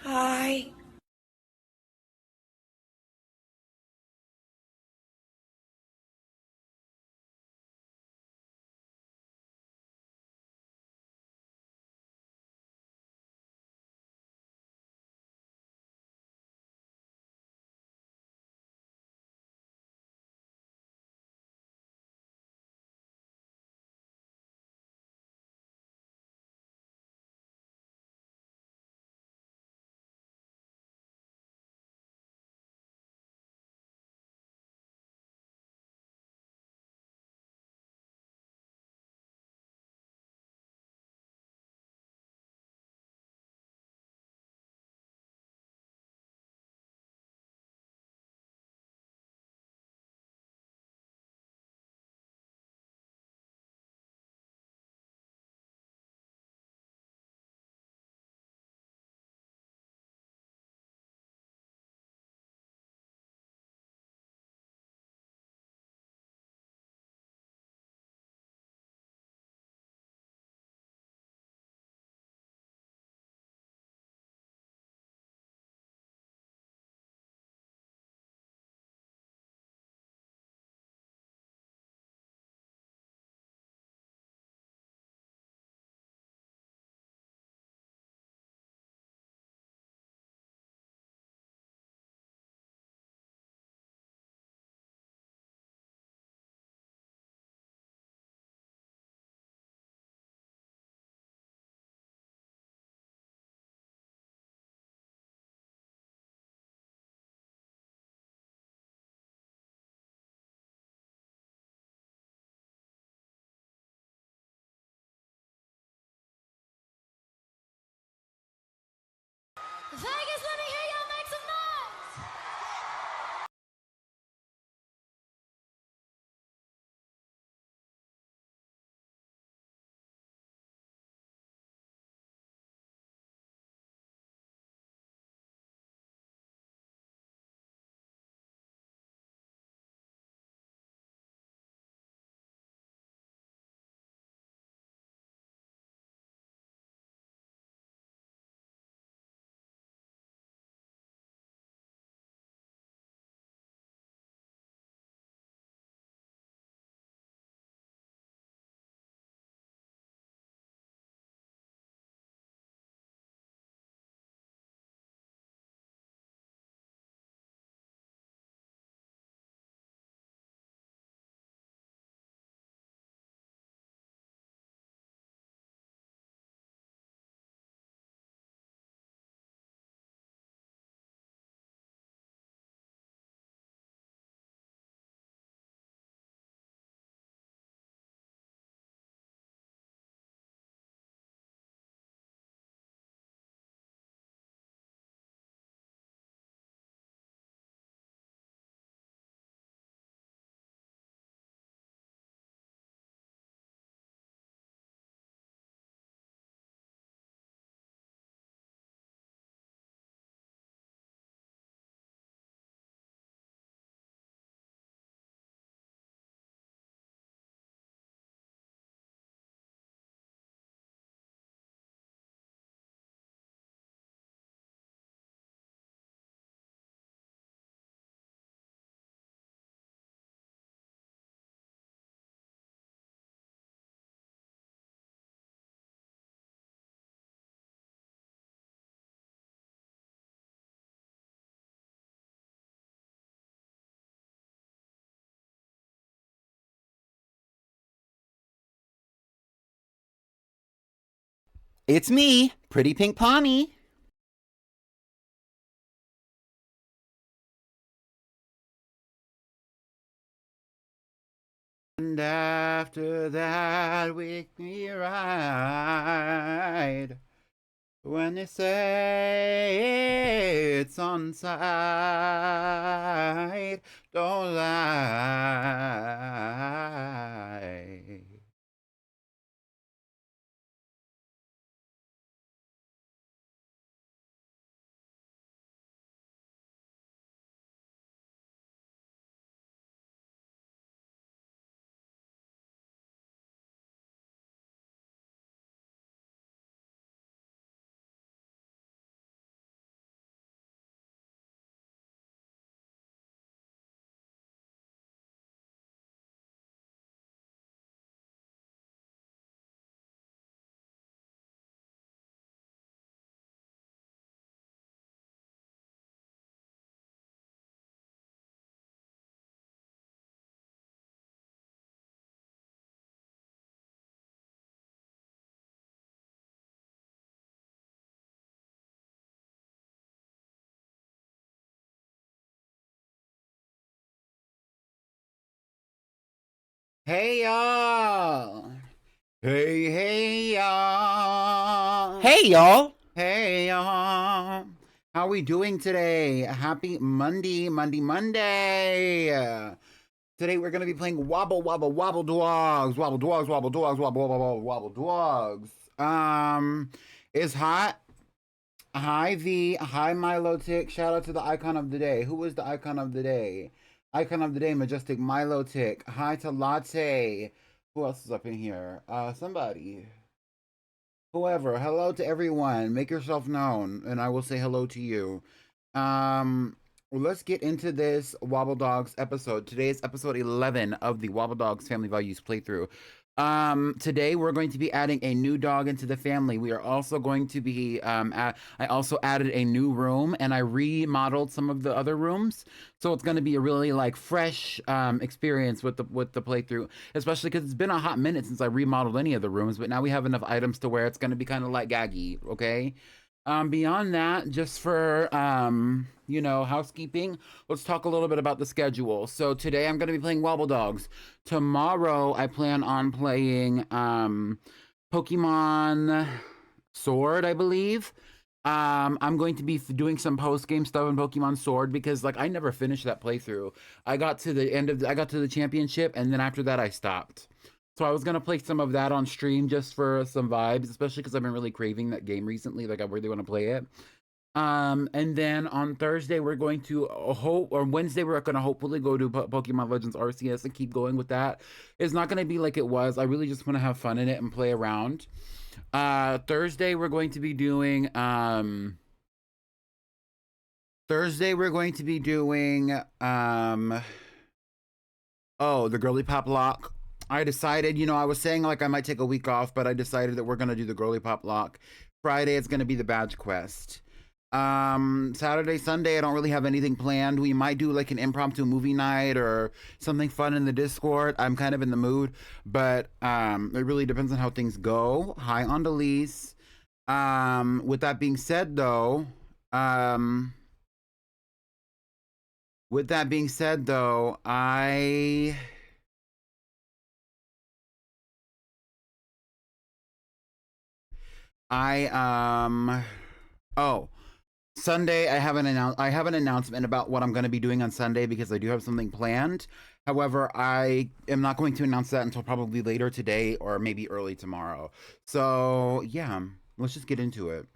Hi. Vegas, let me hear y'all make some noise. It's me, Pretty Pink Pommy. And after that, wake me right when they say it's on side. Don't lie. Hey y'all! Hey y'all! Hey, y'all! Hey y'all! How we doing today? Happy Monday! Today we're gonna be playing Wobbledogs. Wobbledogs. It's hot. Hi V. Hi Milo Tick. Shout out to the icon of the day. Who was the icon of the day? Icon of the day, Majestic Milo Tick. Hi to Latte. Who else is up in here? Somebody. Whoever. Hello to everyone. Make yourself known, and I will say hello to you. Let's get into this Wobbledogs episode. Today is episode 11 of the Wobbledogs Family Values playthrough. Today we're going to be adding a new dog into the family. We are also going to be, I also added a new room and I remodeled some of the other rooms. So it's going to be a really like fresh, experience with the playthrough, especially because it's been a hot minute since I remodeled any of the rooms, but now we have enough items to where it's going to be kind of like gaggy. Okay. Beyond that, just for, housekeeping, let's talk a little bit about the schedule. So today I'm going to be playing Wobbledogs. Tomorrow I plan on playing Pokemon Sword, I believe. I'm going to be doing some post-game stuff in Pokemon Sword because like I never finished that playthrough. I got to the championship and then after that I stopped. So I was gonna play some of that on stream just for some vibes, especially because I've been really craving that game recently. Like I really want to play it. And then on Thursday we're going to Wednesday we're gonna hopefully go to Pokemon Legends RCS and keep going with that. It's not gonna be like it was. I really just want to have fun in it and play around. Thursday we're going to be doing the girly pop lock. I decided, I was saying like I might take a week off, but I decided that we're gonna do the girly pop lock. Friday it's gonna be the badge quest. Saturday, Sunday I don't really have anything planned. We might do like an impromptu movie night or something fun in the Discord. I'm kind of in the mood, but it really depends on how things go. Hi on Delise. With that being said though, Sunday I have an announcement about what I'm going to be doing on Sunday because I do have something planned. However, I am not going to announce that until probably later today or maybe early tomorrow. So, yeah, let's just get into it.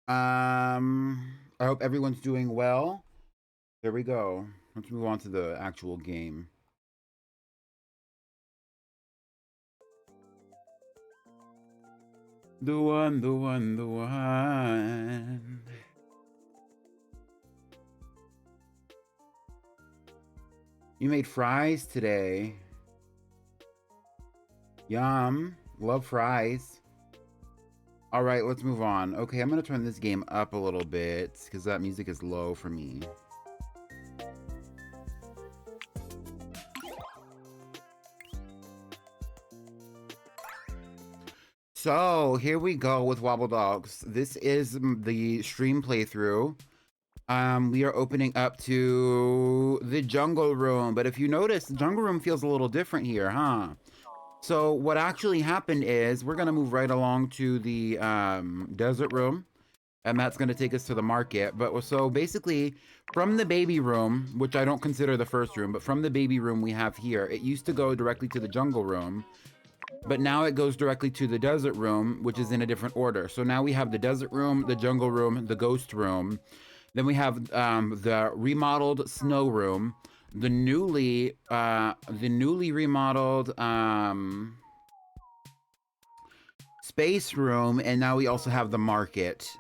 I hope everyone's doing well. There we go. Let's move on to the actual game. The one. You made fries today. Yum. Love fries. All right, let's move on. Okay, I'm going to turn this game up a little bit because that music is low for me. So here we go with Wobbledogs. This is the stream playthrough. We are opening up to the jungle room, but if you notice, the jungle room feels a little different here, huh? So what actually happened is we're gonna move right along to the desert room, and that's gonna take us to the market. But so basically, from the baby room, which I don't consider the first room, but from the baby room we have here, it used to go directly to the jungle room. But now it goes directly to the desert room, which is in a different order. So now we have the desert room, the jungle room, the ghost room. Then we have the remodeled snow room, the newly remodeled space room, and now we also have the market.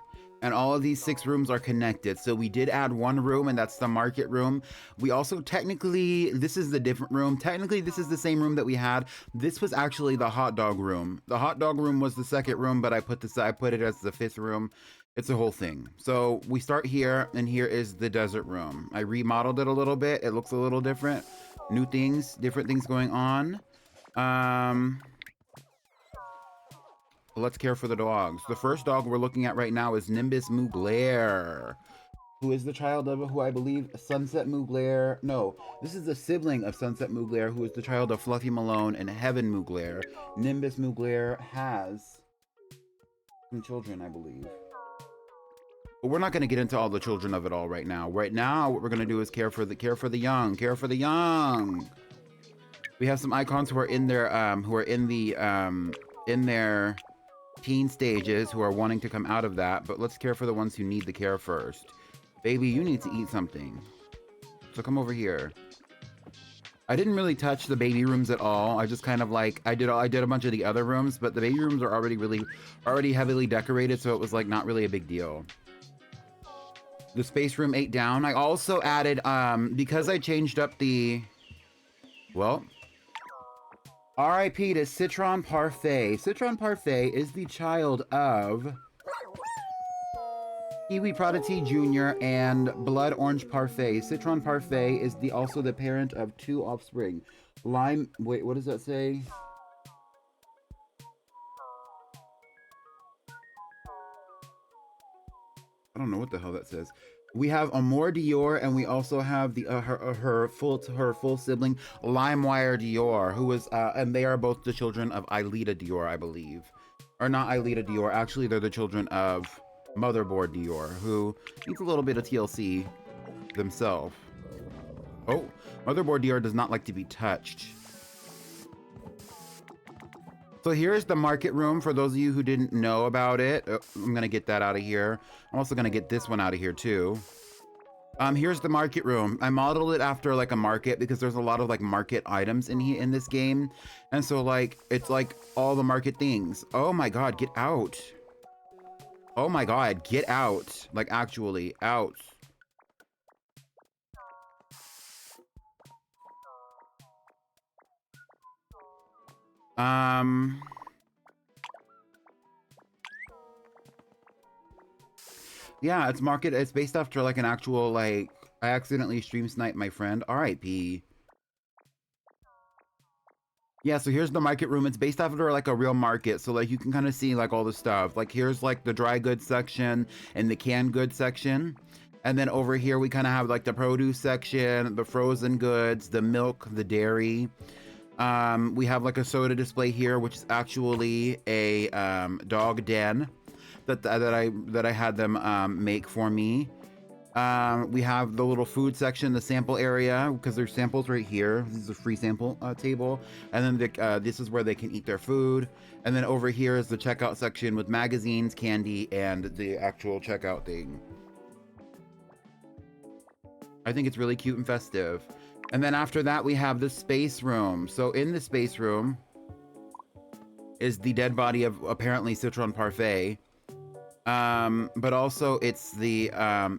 And all of these 6 rooms are connected. So we did add one room, and that's the market room. We also technically, this is the different room. Technically, this is the same room that we had. This was actually the hot dog room. The hot dog room was the second room, but I put it as the 5th room. It's a whole thing. So we start here, and here is the desert room. I remodeled it a little bit. It looks a little different. New things, different things going on. Let's care for the dogs. The first dog we're looking at right now is Nimbus Mugler. who is the child of, who I believe, Sunset Mugler. No, this is a sibling of Sunset Mugler, who is the child of Fluffy Malone and Heaven Mugler. Nimbus Mugler has some children, I believe. But we're not going to get into all the children of it all right now. Right now, what we're going to do is care for the young. Care for the young. We have some icons who are in their in their teen stages, who are wanting to come out of that. But let's care for the ones who need the care first. Baby, you need to eat something. So come over here. I didn't really touch the baby rooms at all. I just kind of like, I did a bunch of the other rooms, but the baby rooms are already heavily decorated, so it was like not really a big deal. The space room 8 down. I also added, because I changed up the, well, R.I.P. to Citron Parfait. Citron Parfait is the child of Kiwi Prodigy Jr. and Blood Orange Parfait. Citron Parfait is also the parent of 2 offspring. Wait, what does that say? I don't know what the hell that says. We have Amor Dior, and we also have the her full sibling Limewire Dior, who is and they are both the children of Aelita Dior, I believe, or not Aelita Dior. Actually, they're the children of Motherboard Dior, who needs a little bit of TLC themselves. Oh, Motherboard Dior does not like to be touched. So here's the market room for those of you who didn't know about it. I'm gonna get that out of here. I'm also gonna get this one out of here too. Here's the market room. I modeled it after like a market because there's a lot of like market items in this game. And so like, it's like all the market things. Oh my God, get out. Oh my God, get out. Like actually out. Yeah, it's market. It's based after like an actual, like, I accidentally stream sniped my friend. RIP. Yeah, so here's the market room. It's based after like a real market. So like you can kind of see like all the stuff. Like here's like the dry goods section and the canned goods section. And then over here we kind of have like the produce section, the frozen goods, the milk, the dairy. We have like a soda display here, which is actually a dog den that I had them make for me. We have the little food section, the sample area, because there's samples right here. This is a free sample table, and then this is where they can eat their food. And then over here is the checkout section with magazines, candy, and the actual checkout thing. I think it's really cute and festive. And then after that, we have the space room. So in the space room is the dead body of apparently Citron Parfait. But also it's the,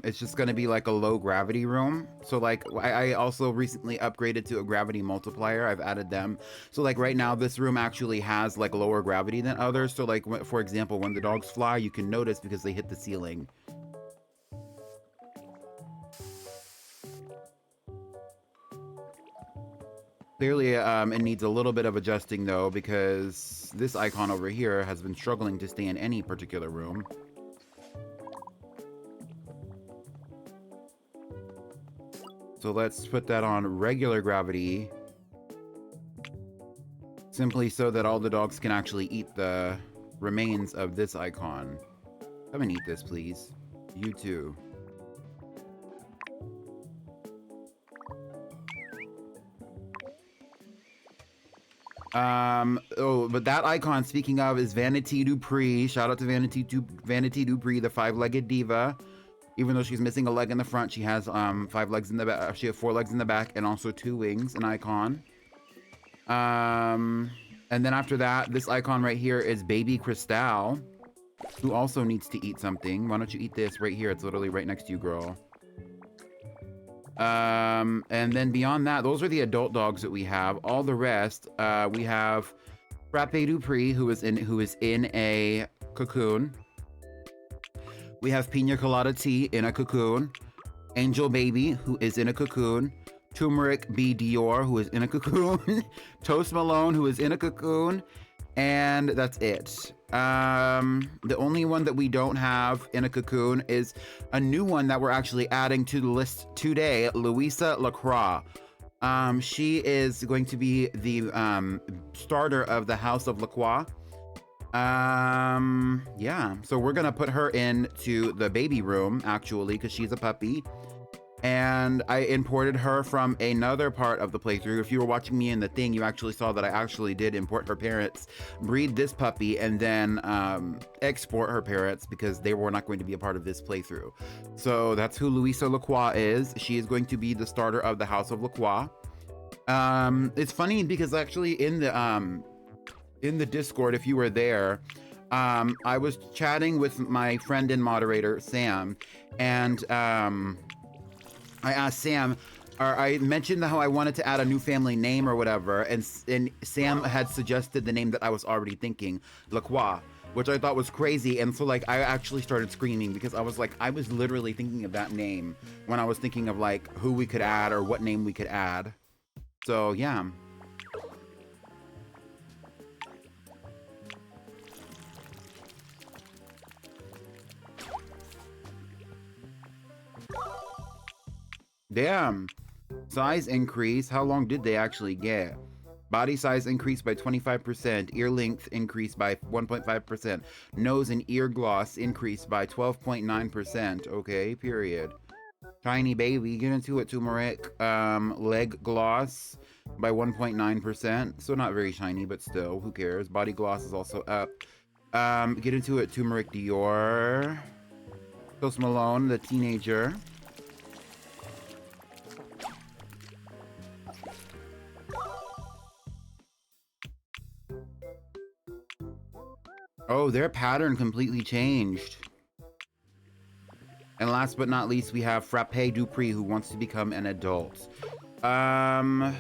it's just going to be like a low gravity room. So like, I also recently upgraded to a gravity multiplier. I've added them. So like right now, this room actually has like lower gravity than others. So like, for example, when the dogs fly, you can notice because they hit the ceiling. Clearly, it needs a little bit of adjusting though, because this icon over here has been struggling to stay in any particular room. So let's put that on regular gravity, simply so that all the dogs can actually eat the remains of this icon. Come and eat this, please. You too. Oh, but that icon, speaking of, is Vanity Dupree. Shout out to Vanity Dupree, the 5-legged diva. Even though she's missing a leg in the front, she has 5 legs in the back. She has 4 legs in the back and also 2 wings, an icon. And then after that, this icon right here is Baby Cristal, who also needs to eat something. Why don't you eat this right here? It's literally right next to you, girl. And then beyond that, those are the adult dogs that we have. All the rest, we have Frappe Dupree, who is in a cocoon. We have Pina Colada Tea in a cocoon. Angel Baby, who is in a cocoon. Turmeric B. Dior, who is in a cocoon. Toast Malone, who is in a cocoon. And that's it. The only one that we don't have in a cocoon is a new one that we're actually adding to the list today, Louisa LaCroix. She is going to be the starter of the House of LaCroix. Yeah, so we're gonna put her into the baby room actually because she's a puppy. And I imported her from another part of the playthrough. If you were watching me in the thing, you actually saw that I actually did import her parents, breed this puppy, and then export her parents because they were not going to be a part of this playthrough. So that's who Louisa LaCroix is. She is going to be the starter of the House of LaCroix. It's funny because actually in the Discord, if you were there, I was chatting with my friend and moderator, Sam, and I asked Sam, or I mentioned how I wanted to add a new family name or whatever, and Sam had suggested the name that I was already thinking, LaCroix, which I thought was crazy. And so like I actually started screaming because I was like, I was literally thinking of that name when I was thinking of like who we could add or what name we could add. So yeah. Damn. Size increase. How long did they actually get? Body size increased by 25%. Ear length increased by 1.5%. Nose and ear gloss increased by 12.9%. Okay, period. Tiny baby, get into it, turmeric. Leg gloss by 1.9%. So not very shiny, but still, who cares? Body gloss is also up. Get into it, turmeric Dior. Post Malone, the teenager. Oh, their pattern completely changed. And last but not least, we have Frappe Dupree, who wants to become an adult. Now,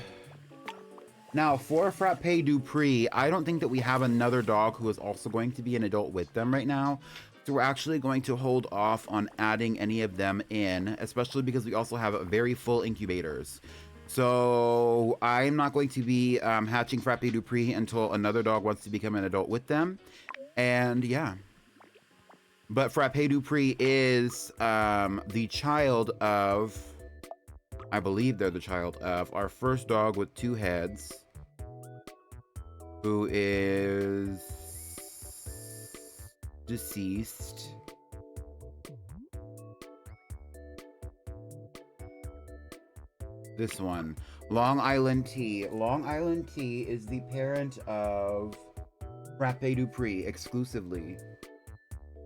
for Frappe Dupree, I don't think that we have another dog who is also going to be an adult with them right now. So we're actually going to hold off on adding any of them in, especially because we also have very full incubators. So I'm not going to be hatching Frappe Dupree until another dog wants to become an adult with them. And yeah. But Frappe Dupree is the child of, I believe they're the child of, our first dog with 2 heads, who is deceased. This one, Long Island Tea. Long Island Tea is the parent of Frappe Dupree exclusively.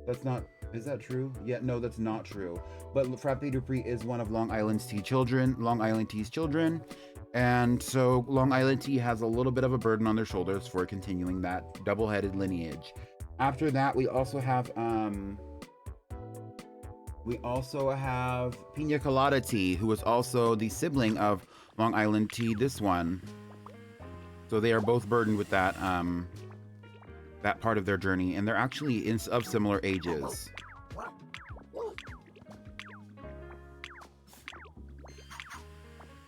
That's not, is that true? Yeah, no, that's not true. But Frappe Dupree is one of Long Island Tea's children. And so Long Island Tea has a little bit of a burden on their shoulders for continuing that double-headed lineage. After that, we also have Pina Colada Tea, who is also the sibling of Long Island Tea, this one. So they are both burdened with that that part of their journey, and they're actually of similar ages.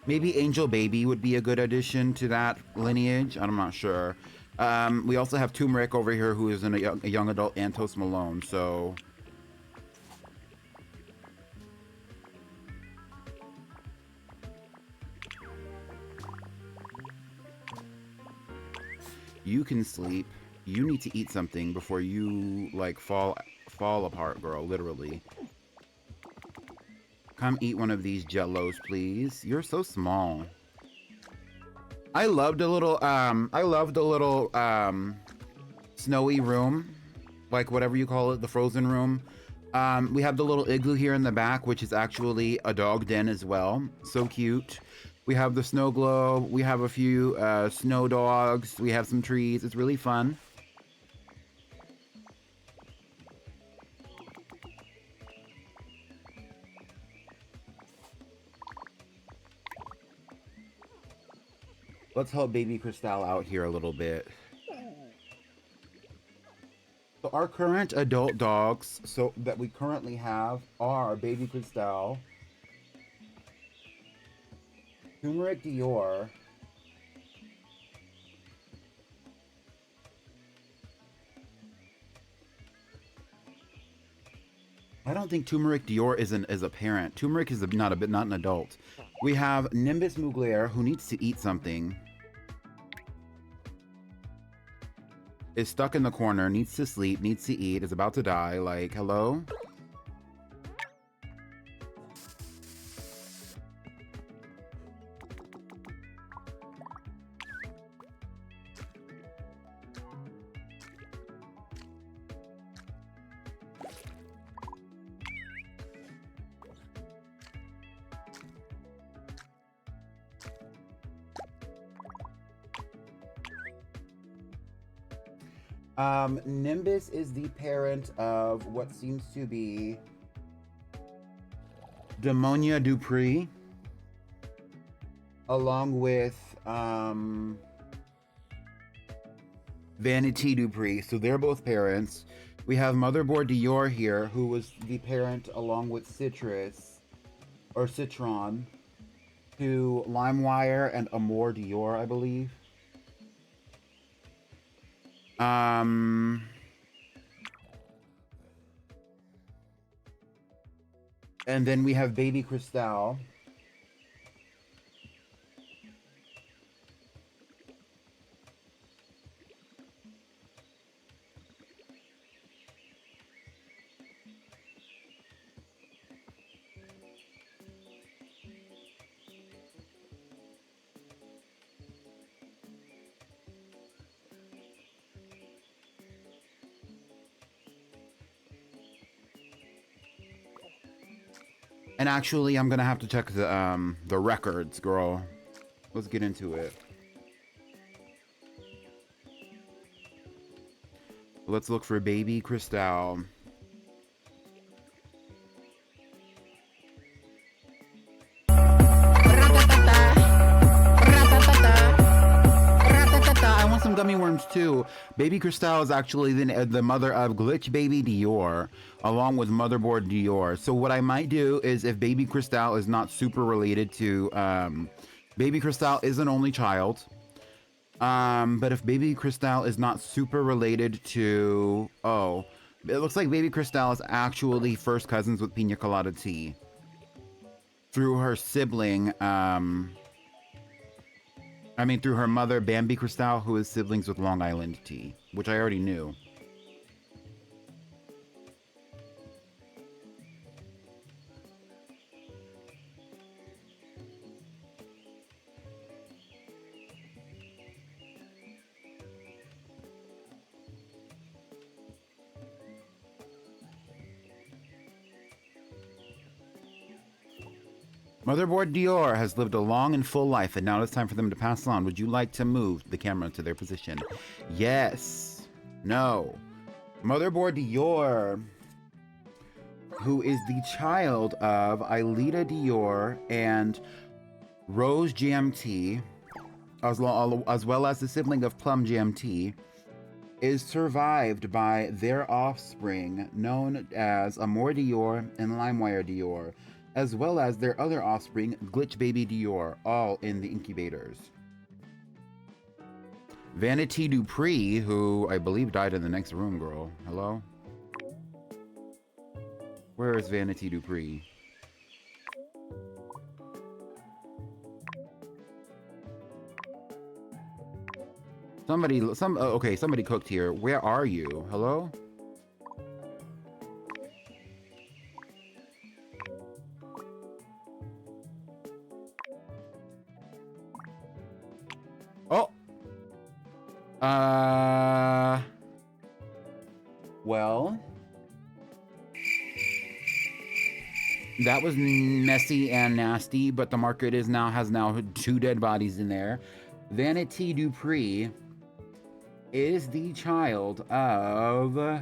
Maybe Angel Baby would be a good addition to that lineage. I'm not sure. We also have Turmeric over here, who is a young adult, and Toast Malone. So you can sleep. You need to eat something before you like fall apart, girl, literally. Come eat one of these Jellos, please. You're so small. I loved the little snowy room, like whatever you call it, the frozen room. We have the little igloo here in the back, which is actually a dog den as well. So cute. We have the snow globe. We have a few snow dogs. We have some trees. It's really fun. Let's help baby Cristal out here a little bit. So our current adult dogs, so that we currently have, are baby Cristal, Turmeric Dior, I don't think Turmeric Dior is a parent. Turmeric is not an adult. We have Nimbus Mugler, who needs to eat something. Is stuck in the corner, needs to sleep, needs to eat, is about to die. Like, hello? Nimbus is the parent of what seems to be Demonia Dupree, along with Vanity Dupree. So they're both parents. We have Motherboard Dior here, who was the parent along with Citrus, or Citron, to LimeWire and Amour Dior, I believe. And then we have Baby Cristal. And actually, I'm gonna have to check the records, girl. Let's get into it. Let's look for Baby Cristal. I want some gummy worms too. Baby Cristal is actually the mother of Glitch Baby Dior, along with Motherboard Dior. So what I might do is, if Baby Cristal is not super related to, Baby Cristal is an only child. But if Baby Cristal is not super related to, oh, it looks like Baby Cristal is actually first cousins with Pina Colada Tea through her sibling, through her mother, Bambi Cristal, who is siblings with Long Island Tea, which I already knew. Motherboard Dior has lived a long and full life, and now it's time for them to pass on. Would you like to move the camera to their position? Yes. No. Motherboard Dior, who is the child of Aelita Dior and Rose GMT, as well as the sibling of Plum GMT, is survived by their offspring known as Amour Dior and LimeWire Dior, as well as their other offspring, Glitch Baby Dior, all in the incubators. Vanity Dupree, who I believe died in the next room, girl. Hello? Where is Vanity Dupree? Somebody cooked here. Where are you? Hello? Oh! Well, that was messy and nasty, but the market has now 2 dead bodies in there. Vanity Dupree is the child of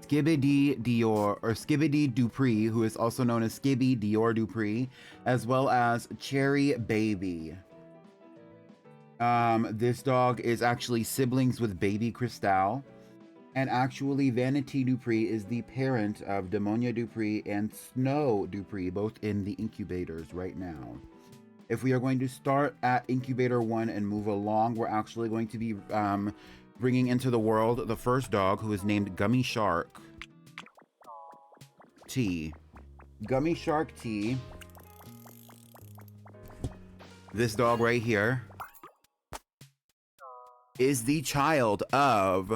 Skibidi Dior, or Skibidi Dupree, who is also known as Skibby Dior Dupree, as well as Cherry Baby. This dog is actually siblings with Baby Cristal, and actually Vanity Dupree is the parent of Demonia Dupree and Snow Dupree, both in the incubators right now. If we are going to start at incubator 1 and move along, we're actually going to be bringing into the world the first dog, who is named Gummy Shark T. Gummy Shark T. This dog right here is the child of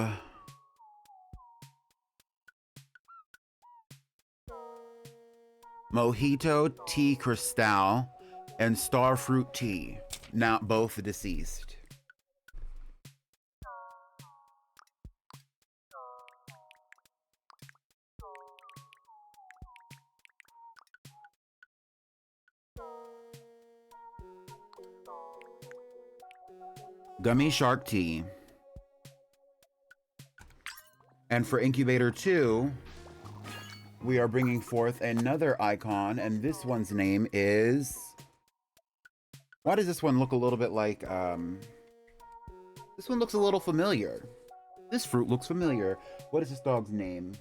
Mojito Tea Cristal and Starfruit Tea, now both deceased. Gummy Shark Tea. And for incubator 2, we are bringing forth another icon, and this one's name is... Why does this one look a little bit like, This one looks a little familiar. This fruit looks familiar. What is this dog's name?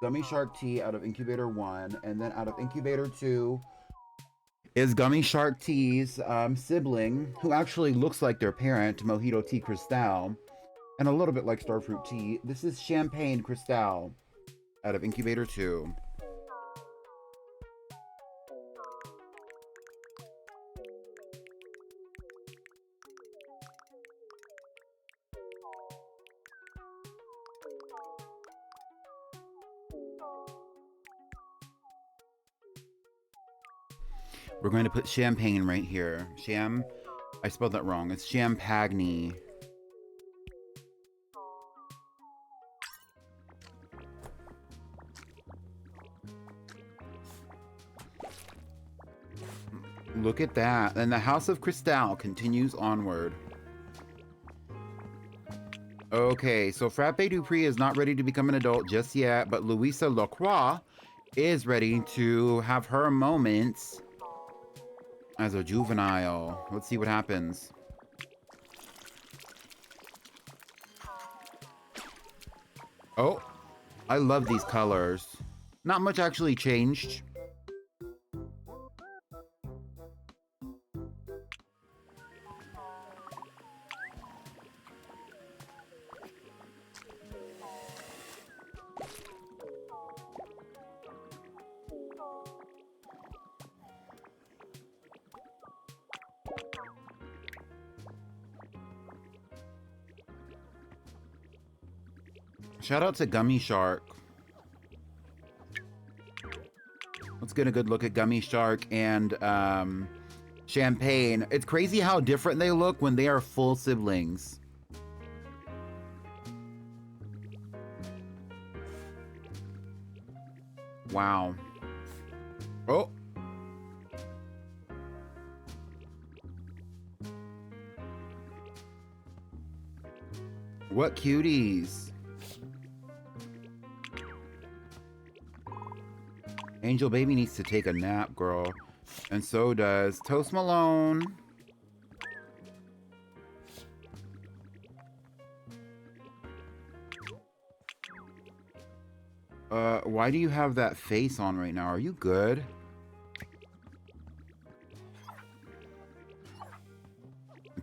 Gummy Shark Tea out of incubator 1, and then out of incubator 2 is Gummy Shark Tea's sibling, who actually looks like their parent, Mojito Tea Cristal, and a little bit like Starfruit Tea. This is Champagne Cristal out of incubator 2. We're going to put champagne right here. I spelled that wrong. It's champagne. Look at that. And the House of Cristal continues onward. Okay, so Frappe Dupree is not ready to become an adult just yet, but Louisa Lacroix is ready to have her moments as a juvenile. Let's see what happens. Oh, I love these colors. Not much actually changed. Shout out to Gummy Shark. Let's get a good look at Gummy Shark and Champagne. It's crazy how different they look when they are full siblings. Wow. Oh. What cuties. Angel Baby needs to take a nap, girl. And so does Toast Malone. Why do you have that face on right now? Are you good?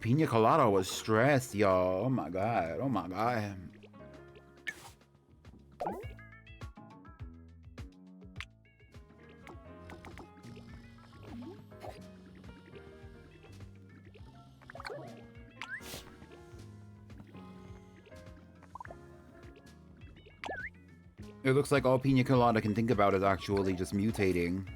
Pina Colada was stressed, y'all. Oh my god. Oh my god. It looks like all Pina Colada can think about is actually just mutating.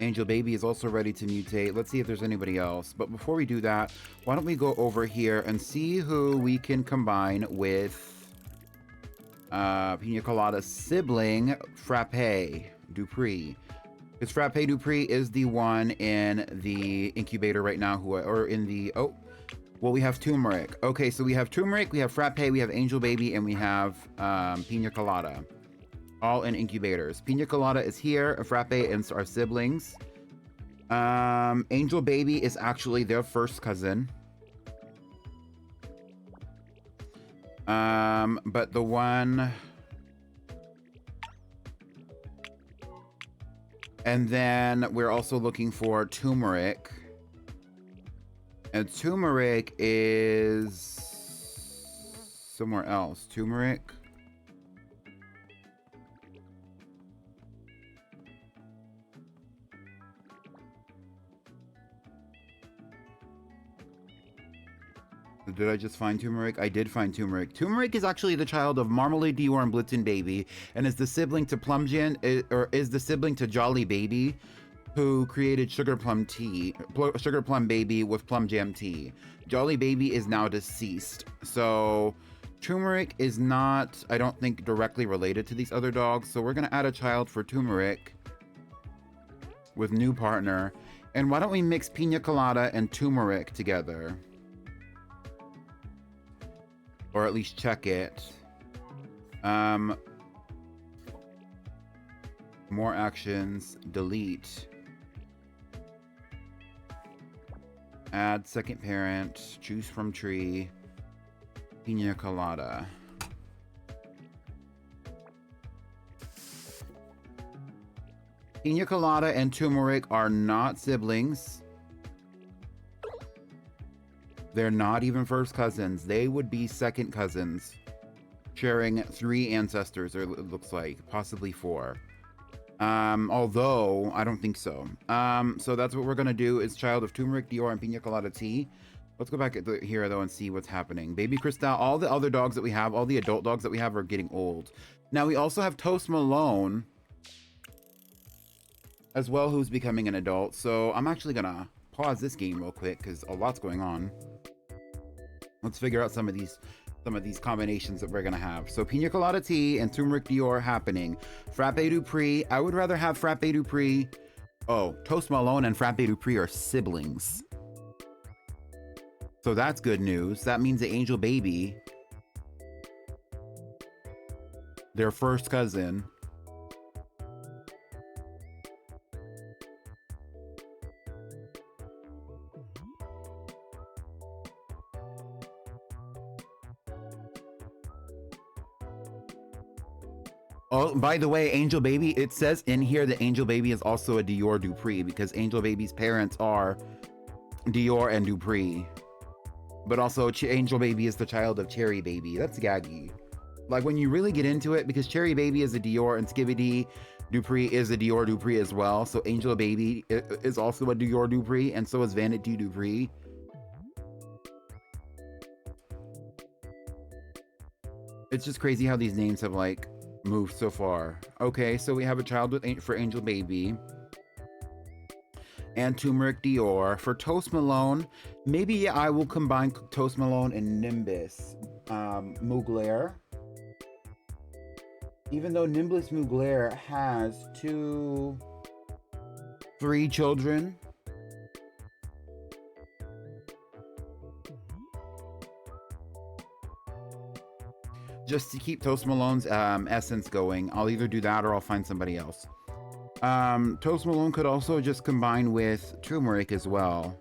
Angel Baby is also ready to mutate. Let's see if there's anybody else. But before we do that, why don't we go over here and see who we can combine with Pina Colada's sibling, Frappe Dupree. Because Frappe Dupree is the one in the incubator right now, well, we have Turmeric. Okay, so we have Turmeric, we have Frappe, we have Angel Baby, and we have Pina Colada. All in incubators. Pina Colada is here, Frappe and our siblings. Angel Baby is actually their first cousin. But the one And then we're also looking for turmeric. And turmeric is somewhere else. Turmeric. Did I just find turmeric? I did find turmeric. Turmeric is actually the child of Marmalade, Dior, and Blitzen Baby, and is the sibling to Plum Jam, or is the sibling to Jolly Baby, who created Sugar Plum Tea, Sugar Plum Baby with Plum Jam Tea. Jolly Baby is now deceased, so turmeric is not, I don't think, directly related to these other dogs. So we're gonna add a child for turmeric with new partner, and why don't we mix Pina Colada and turmeric together? Or at least check it. More actions, delete. Add second parent, choose from tree, Pina Colada. Pina Colada and turmeric are not siblings. They're not even first cousins. They would be second cousins, sharing 3 ancestors, or it looks like, possibly 4. Although, I don't think so. So that's what we're gonna do, is child of turmeric, Dior, and Pina Colada Tea. Let's go back here, though, and see what's happening. Baby Cristal, all the other dogs that we have, all the adult dogs that we have are getting old. Now, we also have Toast Malone as well, who's becoming an adult. So I'm actually gonna pause this game real quick, because a lot's going on. Let's figure out some of these combinations that we're gonna have. So Pina Colada Tea and Turmeric Dior happening. Frappe Dupree. I would rather have Frappe Dupree. Oh, Toast Malone and Frappe Dupree are siblings. So that's good news. That means the Angel Baby, their first cousin, oh, by the way, Angel Baby, it says in here that Angel Baby is also a Dior Dupree, because Angel Baby's parents are Dior and Dupree. But also, Angel Baby is the child of Cherry Baby. That's gaggy. Like, when you really get into it, because Cherry Baby is a Dior and Skibidi Dupree is a Dior Dupree as well. So Angel Baby is also a Dior Dupree, and so is Vanity Dupree. It's just crazy how these names have, like, moved so far. Okay, so we have a child for Angel Baby and Turmeric Dior. For Toast Malone, maybe I will combine Toast Malone and Nimbus Mugler. Even though Nimbus Mugler has 3 children. Just to keep Toast Malone's essence going, I'll either do that or I'll find somebody else. Toast Malone could also just combine with turmeric as well.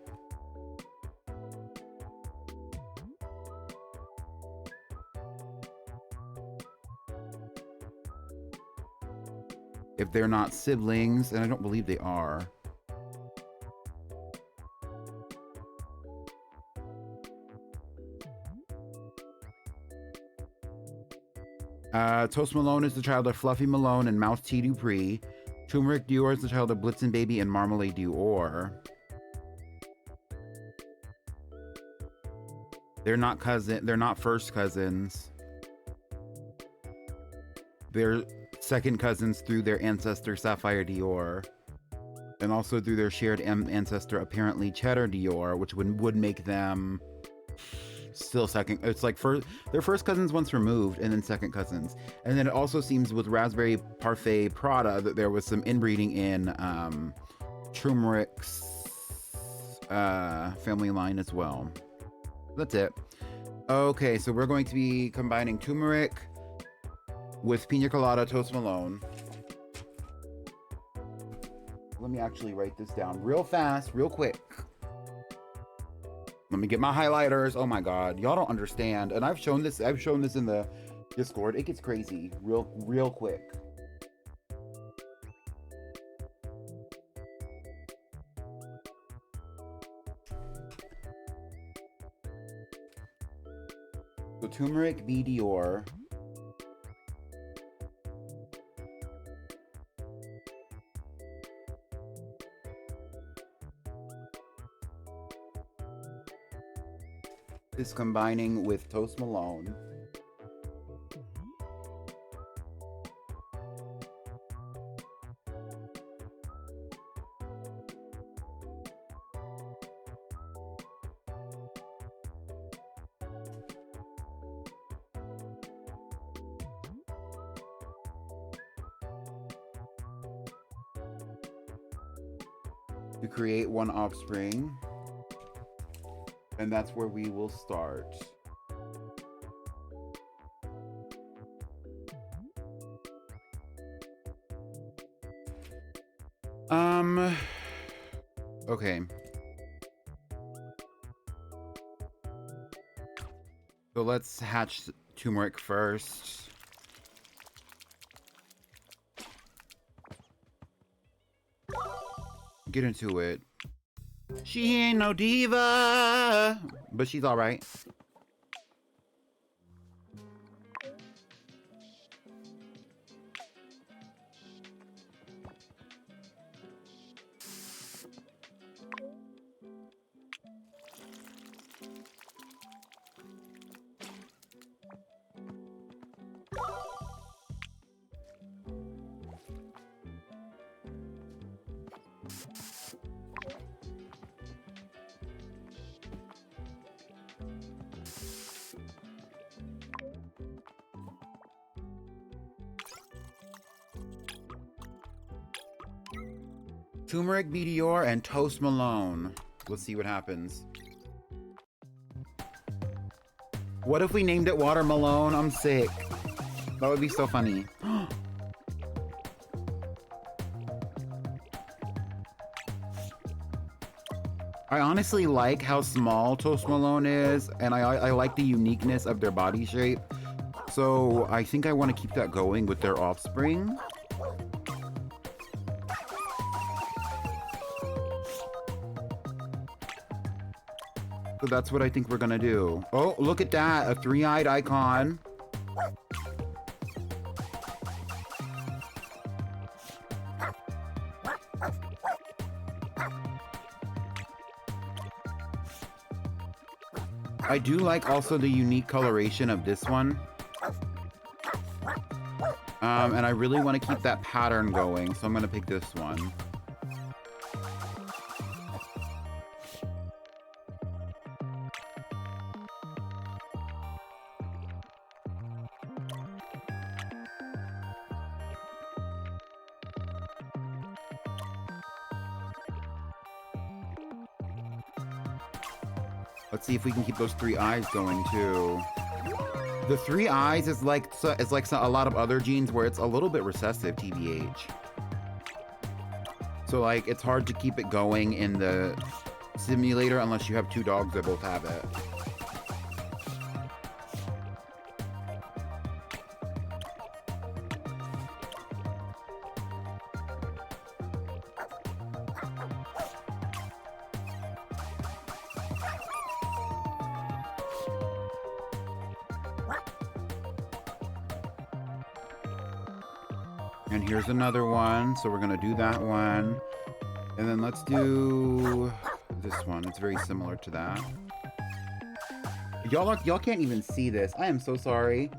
If they're not siblings, and I don't believe they are. Toast Malone is the child of Fluffy Malone and Mouse T. Dupree. Turmeric Dior is the child of Blitzen Baby and Marmalade Dior. They're not first cousins. They're second cousins through their ancestor Sapphire Dior. And also through their shared ancestor, apparently Cheddar Dior, which would make them still second. It's like they're first cousins once removed, and then second cousins. And then it also seems with Raspberry Parfait Prada that there was some inbreeding in Turmeric's family line as well. That's it. Okay, so we're going to be combining turmeric with Pina Colada Toast Malone. Let me actually write this down real fast, real quick. Let me get my highlighters. Oh my god, y'all don't understand. And I've shown this in the Discord. It gets crazy real quick. So turmeric B. Dior. Is combining with Toast Malone. To create one offspring. And that's where we will start. Okay. So let's hatch turmeric first. Get into it. She ain't no diva, but she's all right. Turmeric Meteor and Toast Malone. Let's see what happens. What if we named it Water Malone? I'm sick. That would be so funny. I honestly like how small Toast Malone is, and I like the uniqueness of their body shape. So I think I want to keep that going with their offspring. So that's what I think we're gonna do. Oh, look at that, a three-eyed icon. I do like also the unique coloration of this one. And I really want to keep that pattern going, so I'm gonna pick this one. Let's see if we can keep those three eyes going too. The three eyes is like a lot of other genes where it's a little bit recessive, TBH. So like it's hard to keep it going in the simulator unless you have two dogs that both have it. And here's another one, so we're gonna do that one. And then let's do this one. It's very similar to that. Y'all can't even see this. I am so sorry.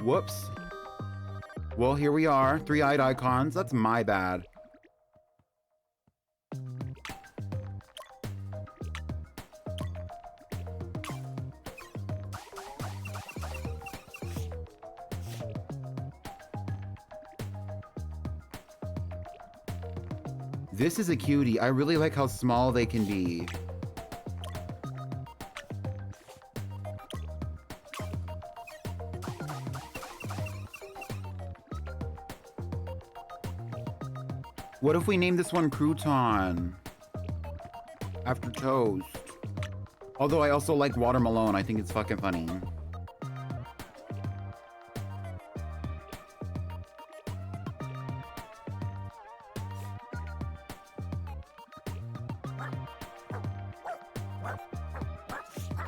Whoops. Well, here we are. Three-eyed icons. That's my bad. This is a cutie. I really like how small they can be. What if we name this one Crouton? After toast. Although I also like Water Malone. I think it's fucking funny.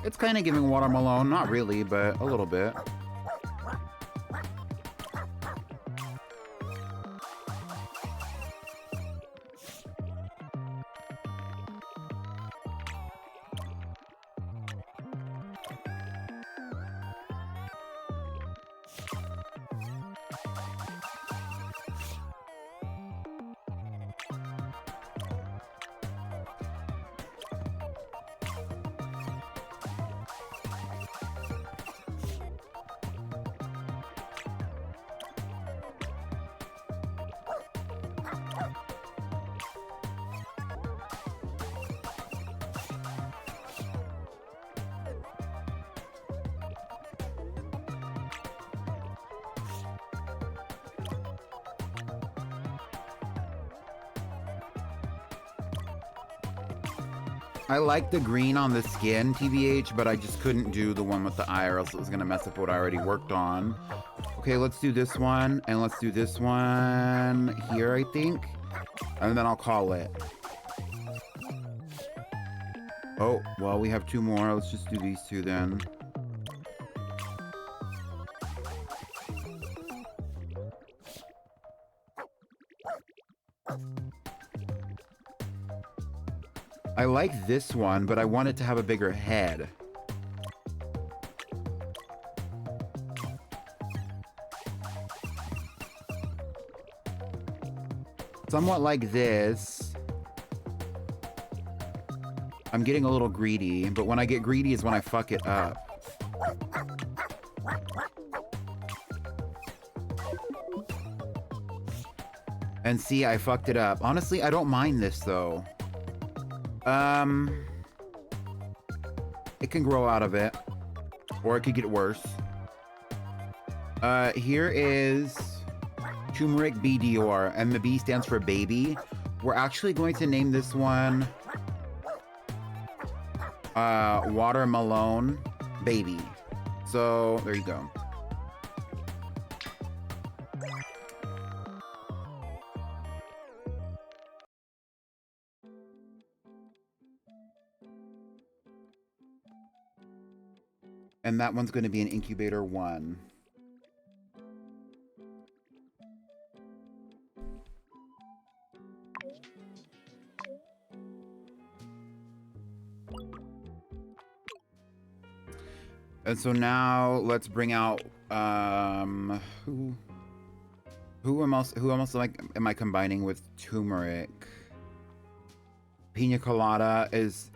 It's kind of giving watermelon. Not really, but a little bit. I like the green on the skin, TBH, but I just couldn't do the one with the eye or else it was going to mess up what I already worked on. Okay, let's do this one, and let's do this one here, I think. And then I'll call it. Oh, well, we have two more. Let's just do these two then. I like this one, but I want it to have a bigger head. Somewhat like this. I'm getting a little greedy, but when I get greedy is when I fuck it up. And see, I fucked it up. Honestly, I don't mind this though. It can grow out of it, or it could get worse. Here is turmeric B Dior, and the B stands for baby. We're actually going to name this one Watermelon Baby. So there you go. And that one's going to be an incubator 1. And so now let's bring out who else am I combining with turmeric? Pina colada is.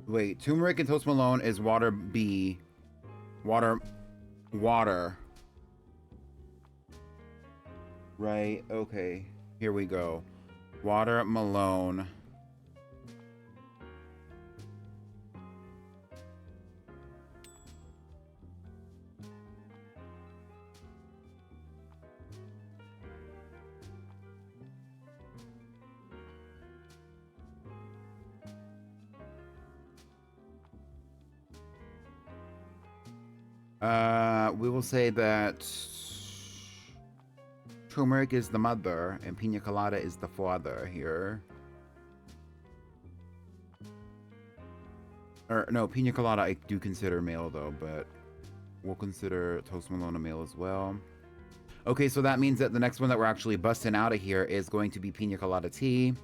Wait, turmeric and toast Malone is water B. Water. Right, okay. Here we go. Water Malone. We will say that turmeric is the mother and pina colada is the father here. Or no, pina colada I do consider male though, but we'll consider Toast Malone a male as well. Okay, so that means that the next one that we're actually busting out of here is going to be pina colada tea.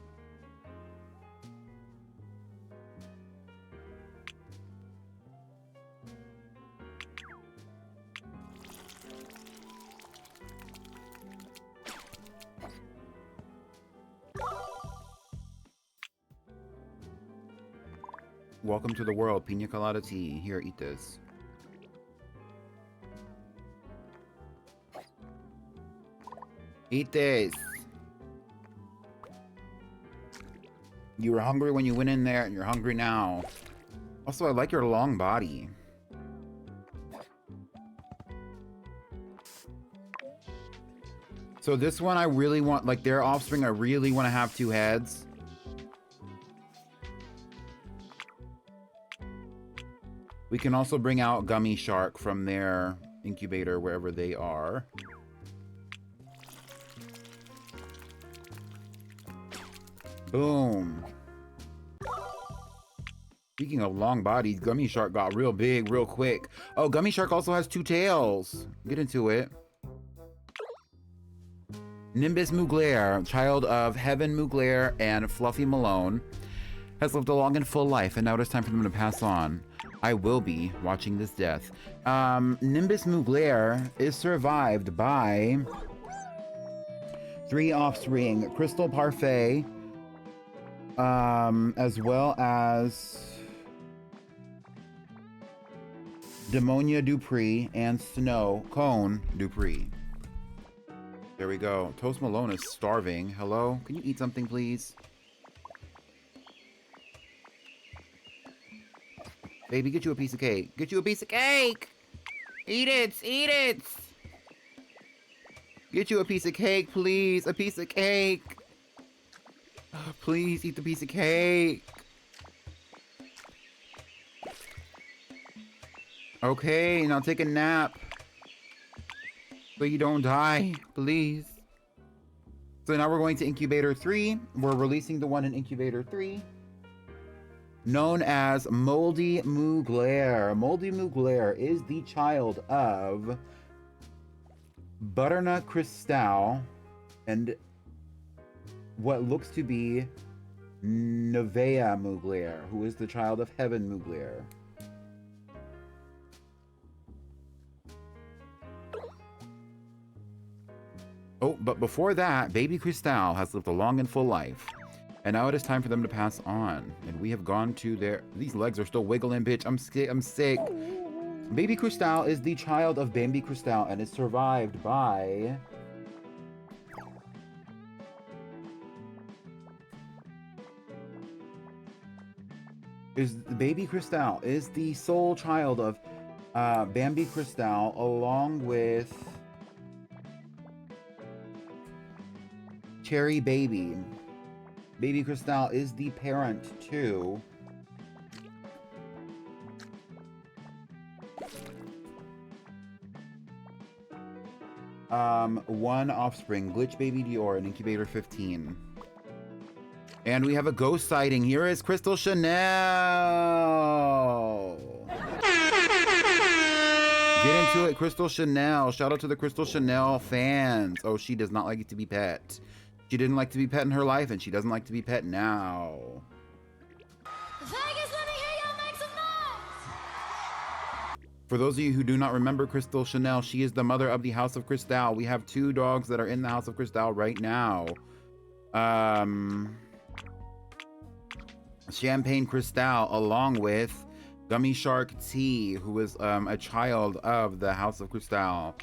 Welcome to the world, pina colada tea. Here, eat this. Eat this. You were hungry when you went in there, and you're hungry now. Also, I like your long body. So this one I really want, like their offspring, I really want to have 2 heads. We can also bring out Gummy Shark from their incubator, wherever they are. Boom. Speaking of long bodies, Gummy Shark got real big real quick. Oh, Gummy Shark also has 2 tails. Get into it. Nimbus Mugler, child of Heaven Mugler and Fluffy Malone, has lived a long and full life, and now it is time for them to pass on. I will be watching this death. Nimbus Mugler is survived by 3 offspring, Crystal Parfait, as well as Demonia Dupree and Snow Cone Dupree. There we go. Toast Malone is starving. Hello? Can you eat something, please? Baby, get you a piece of cake. Get you a piece of cake! Eat it! Eat it! Get you a piece of cake, please. A piece of cake. Oh, please eat the piece of cake. Okay, now take a nap. So you don't die, please. So now we're going to Incubator 3. We're releasing the one in Incubator 3. Known as Moldy Mugler. Moldy Mugler is the child of Butternut Crystal and what looks to be Nevea Mugler, who is the child of Heaven Mugler. Oh, but before that, Baby Cristal has lived a long and full life. And now it is time for them to pass on. And we have gone to their... These legs are still wiggling, bitch. I'm sick. Baby Cristal is the child of Bambi Cristal and is survived by... Baby Cristal is the sole child of Bambi Cristal along with... Cherry Baby. Baby Cristal is the parent to one offspring, Glitch Baby Dior in Incubator 15. And we have a ghost sighting. Here is Crystal Chanel. Get into it, Crystal Chanel. Shout out to the Crystal Chanel fans. Oh, she does not like it to be pet. She didn't like to be pet in her life, and she doesn't like to be pet now. Vegas, let me hear y'all make some noise. For those of you who do not remember Crystal Chanel, she is the mother of the House of Cristal. We have 2 dogs that are in the House of Cristal right now. Champagne Cristal, along with Gummy Shark T, who is a child of the House of Cristal.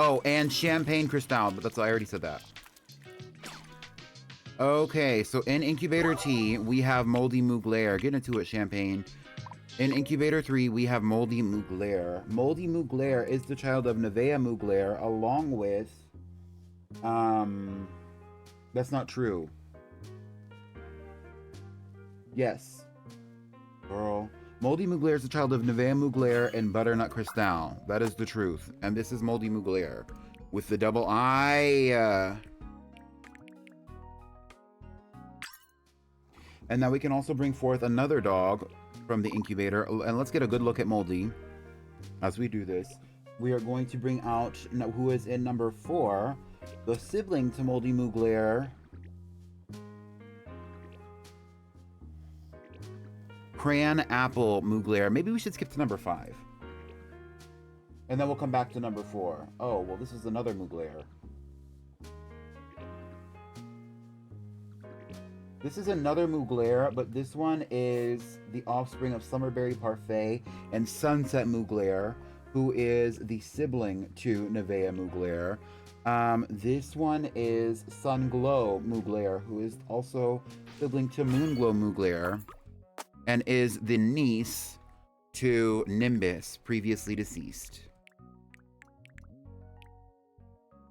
Oh, and Champagne Cristal, but I already said that. Okay, so in Incubator T, we have Moldy Mugler. Get into it, Champagne. In Incubator 3, we have Moldy Mugler. Moldy Mugler is the child of Nevea Mugler, along with... That's not true. Yes. Girl. Moldy Mugler is the child of Nevea Mugler and Butternut Cristal. That is the truth. And this is Moldy Mugler with the double I. And now we can also bring forth another dog from the incubator. And let's get a good look at Moldy as we do this. We are going to bring out who is in number 4, the sibling to Moldy Mugler, Crayon Apple Mugler. Maybe we should skip to number 5. And then we'll come back to number 4. Oh, well, this is another Mugler. This is another Mugler, but this one is the offspring of Summerberry Parfait and Sunset Mugler, who is the sibling to Nevea Mugler. This one is Sunglow Mugler, who is also sibling to Moonglow Mugler, and is the niece to Nimbus, previously deceased.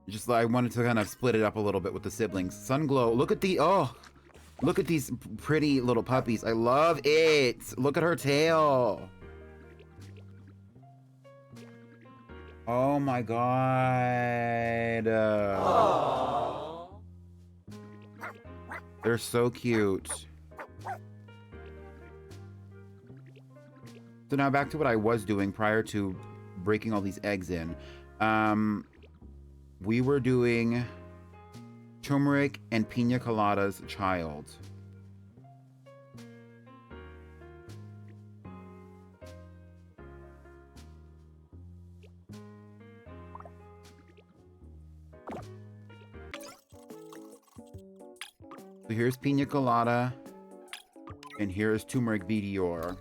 Just I wanted to kind of split it up a little bit with the siblings. Sunglow, look at look at these pretty little puppies. I love it. Look at her tail. Oh my god. They're so cute. So now back to what I was doing prior to breaking all these eggs in. We were doing turmeric and pina coladas child. So here's pina colada, and here's turmeric BDR.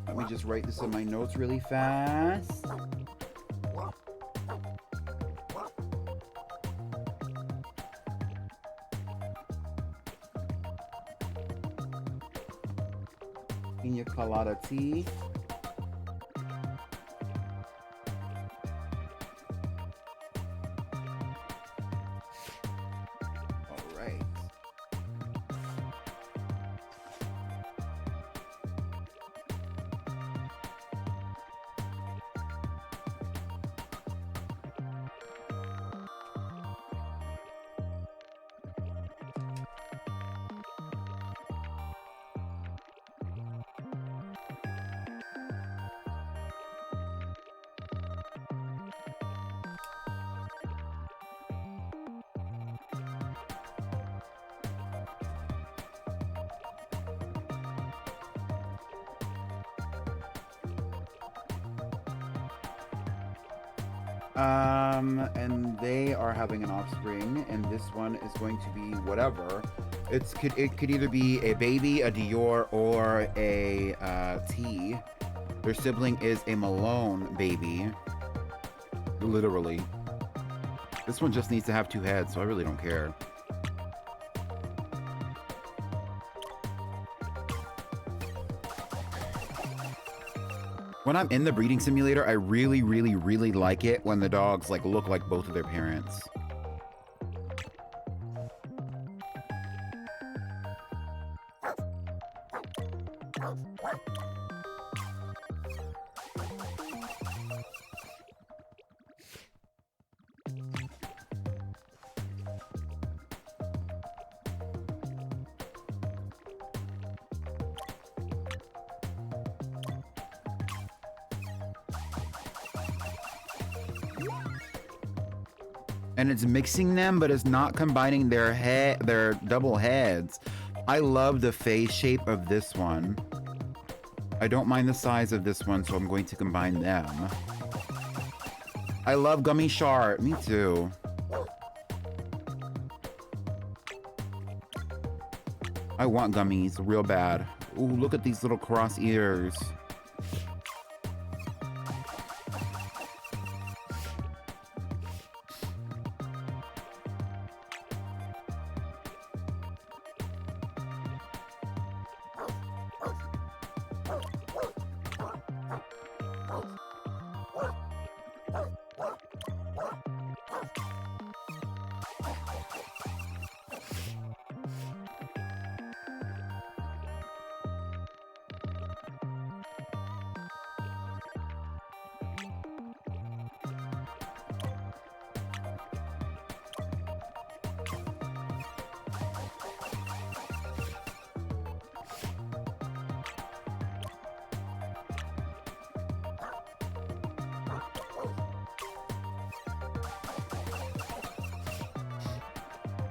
Let me just write this in my notes really fast. Pina colada tea. All right. And they are having an offspring, and this one is going to be whatever. It could either be a baby, a Dior, or a T. Their sibling is a Malone baby. Literally. This one just needs to have 2 heads, so I really don't care. When I'm in the breeding simulator, I really, really, really like it when the dogs like look like both of their parents. And it's mixing them, but it's not combining their double heads. I love the face shape of this one. I don't mind the size of this one, so I'm going to combine them. I love Gummy Shark. Me too. I want gummies real bad. Ooh, look at these little cross ears.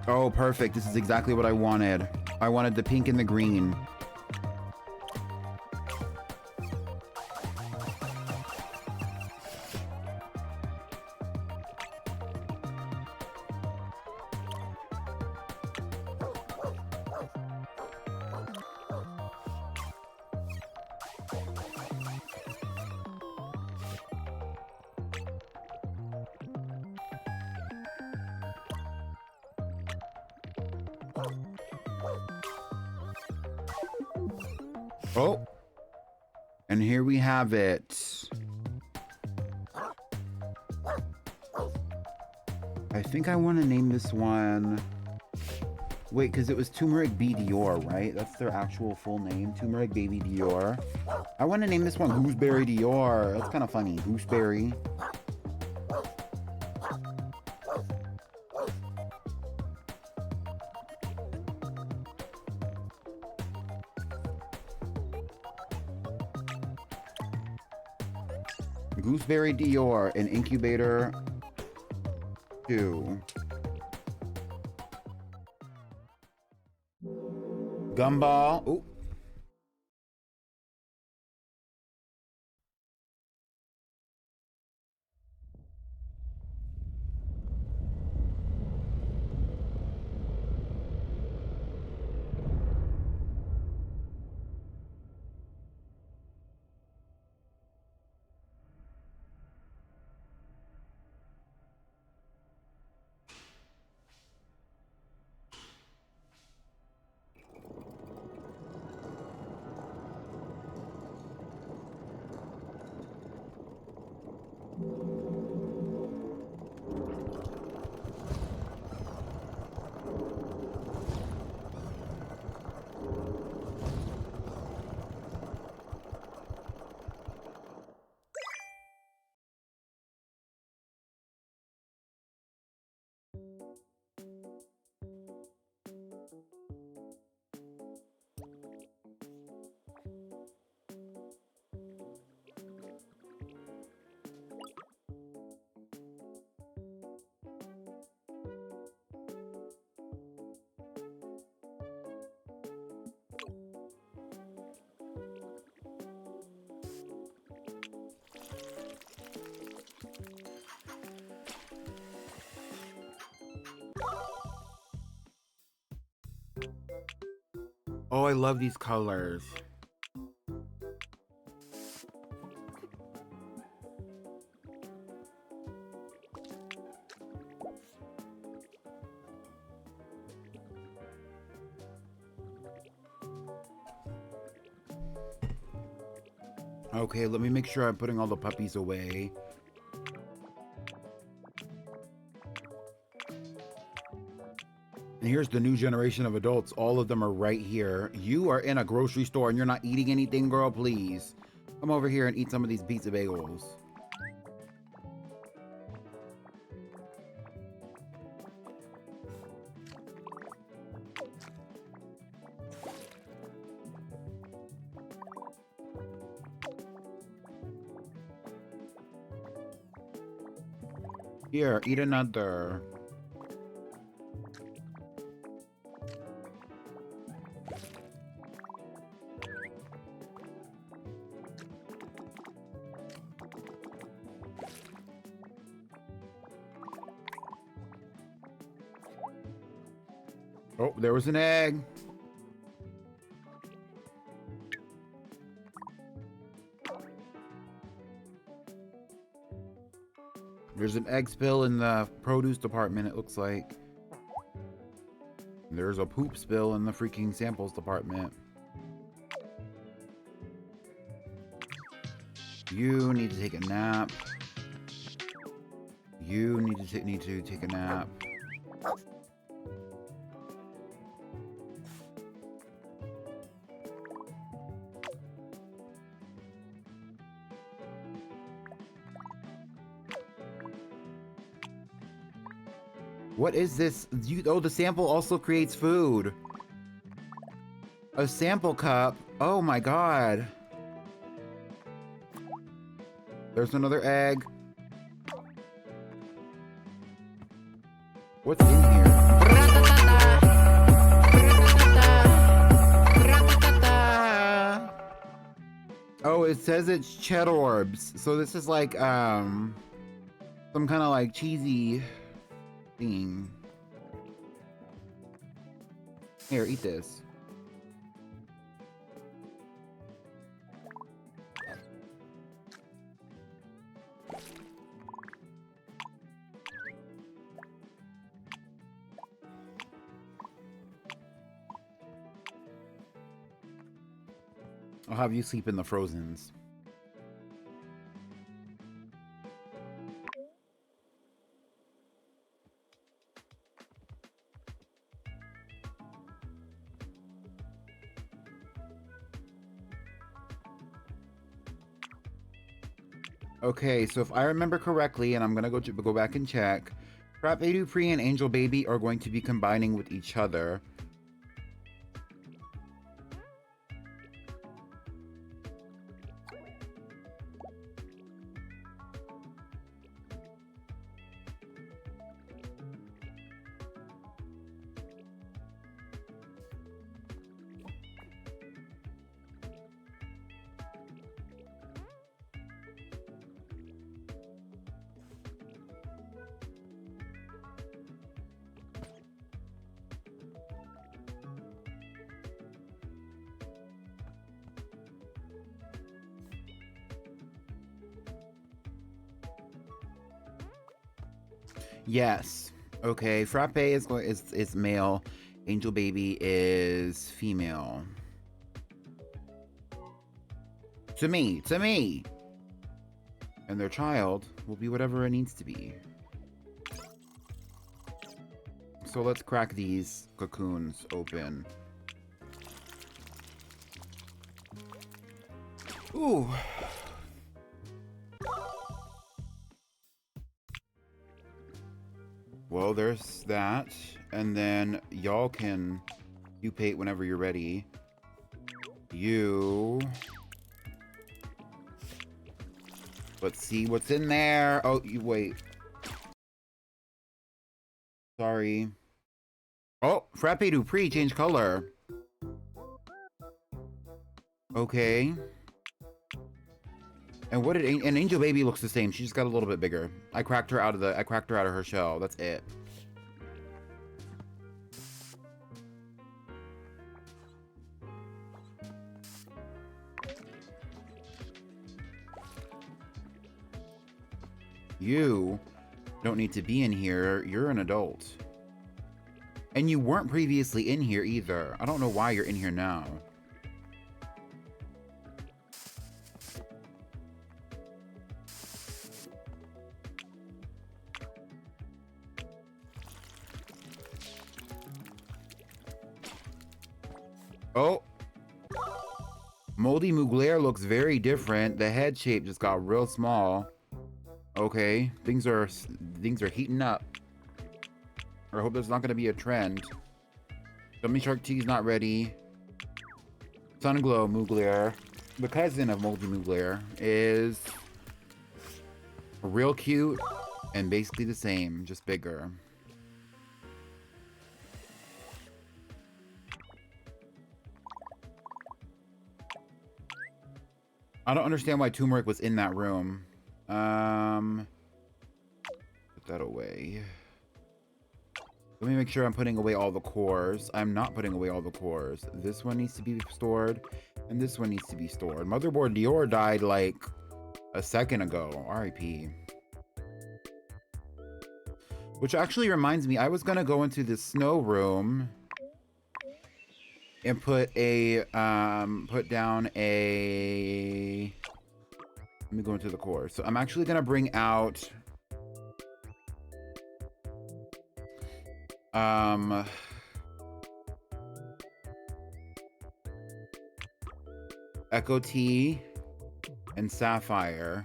Oh, perfect. This is exactly what I wanted. I wanted the pink and the green. Oh, and here we have it. I think I want to name this one... Wait, because it was Turmeric B. Dior, right? That's their actual full name. Turmeric Baby Dior. I want to name this one Gooseberry Dior. That's kind of funny. Gooseberry. Gooseberry Dior, an incubator 2. Gumball. Ooh. Oh, I love these colors. Okay, let me make sure I'm putting all the puppies away. And here's the new generation of adults. All of them are right here. You are in a grocery store and you're not eating anything, girl, please. Come over here and eat some of these pizza bagels. Here, eat another. Oh, there was an egg. There's an egg spill in the produce department, it looks like. There's a poop spill in the freaking samples department. You need to take a nap. You need to take a nap. What is this? Oh, the sample also creates food. A sample cup. Oh my god. There's another egg. What's in here? Oh, it says it's cheddar orbs. So this is like some kind of like cheesy thing. Here, eat this. I'll have you sleep in the Frozens. Okay, so if I remember correctly, and I'm gonna go back and check, Frappe Dupree and Angel Baby are going to be combining with each other. Yes. Okay. Frappe is male. Angel Baby is female. To me. And their child will be whatever it needs to be. So let's crack these cocoons open. Ooh. Well, there's that. And then y'all can pupate whenever you're ready. You... Let's see what's in there. Oh, you wait. Sorry. Oh, Frappe Dupree changed color. Okay. And what did and Angel Baby looks the same. She just got a little bit bigger. I cracked her out of her shell. That's it. You don't need to be in here. You're an adult. And you weren't previously in here either. I don't know why you're in here now. Oh. Moldy Mugler looks very different. The head shape just got real small. Okay, things are heating up. I hope there's not going to be a trend. Gummy Shark Tea's not ready. Sunglow Mugler, the cousin of Moldy Mugler, is real cute and basically the same, just bigger. I don't understand why turmeric was in that room. Put that away. Let me make sure I'm putting away all the cores. I'm not putting away all the cores. This one needs to be stored, and this one needs to be stored. Motherboard Dior died like a second ago. R.I.P. Which actually reminds me, I was gonna go into the snow room and put down a... Let me go into the core. So I'm actually gonna bring out Echo T and Sapphire.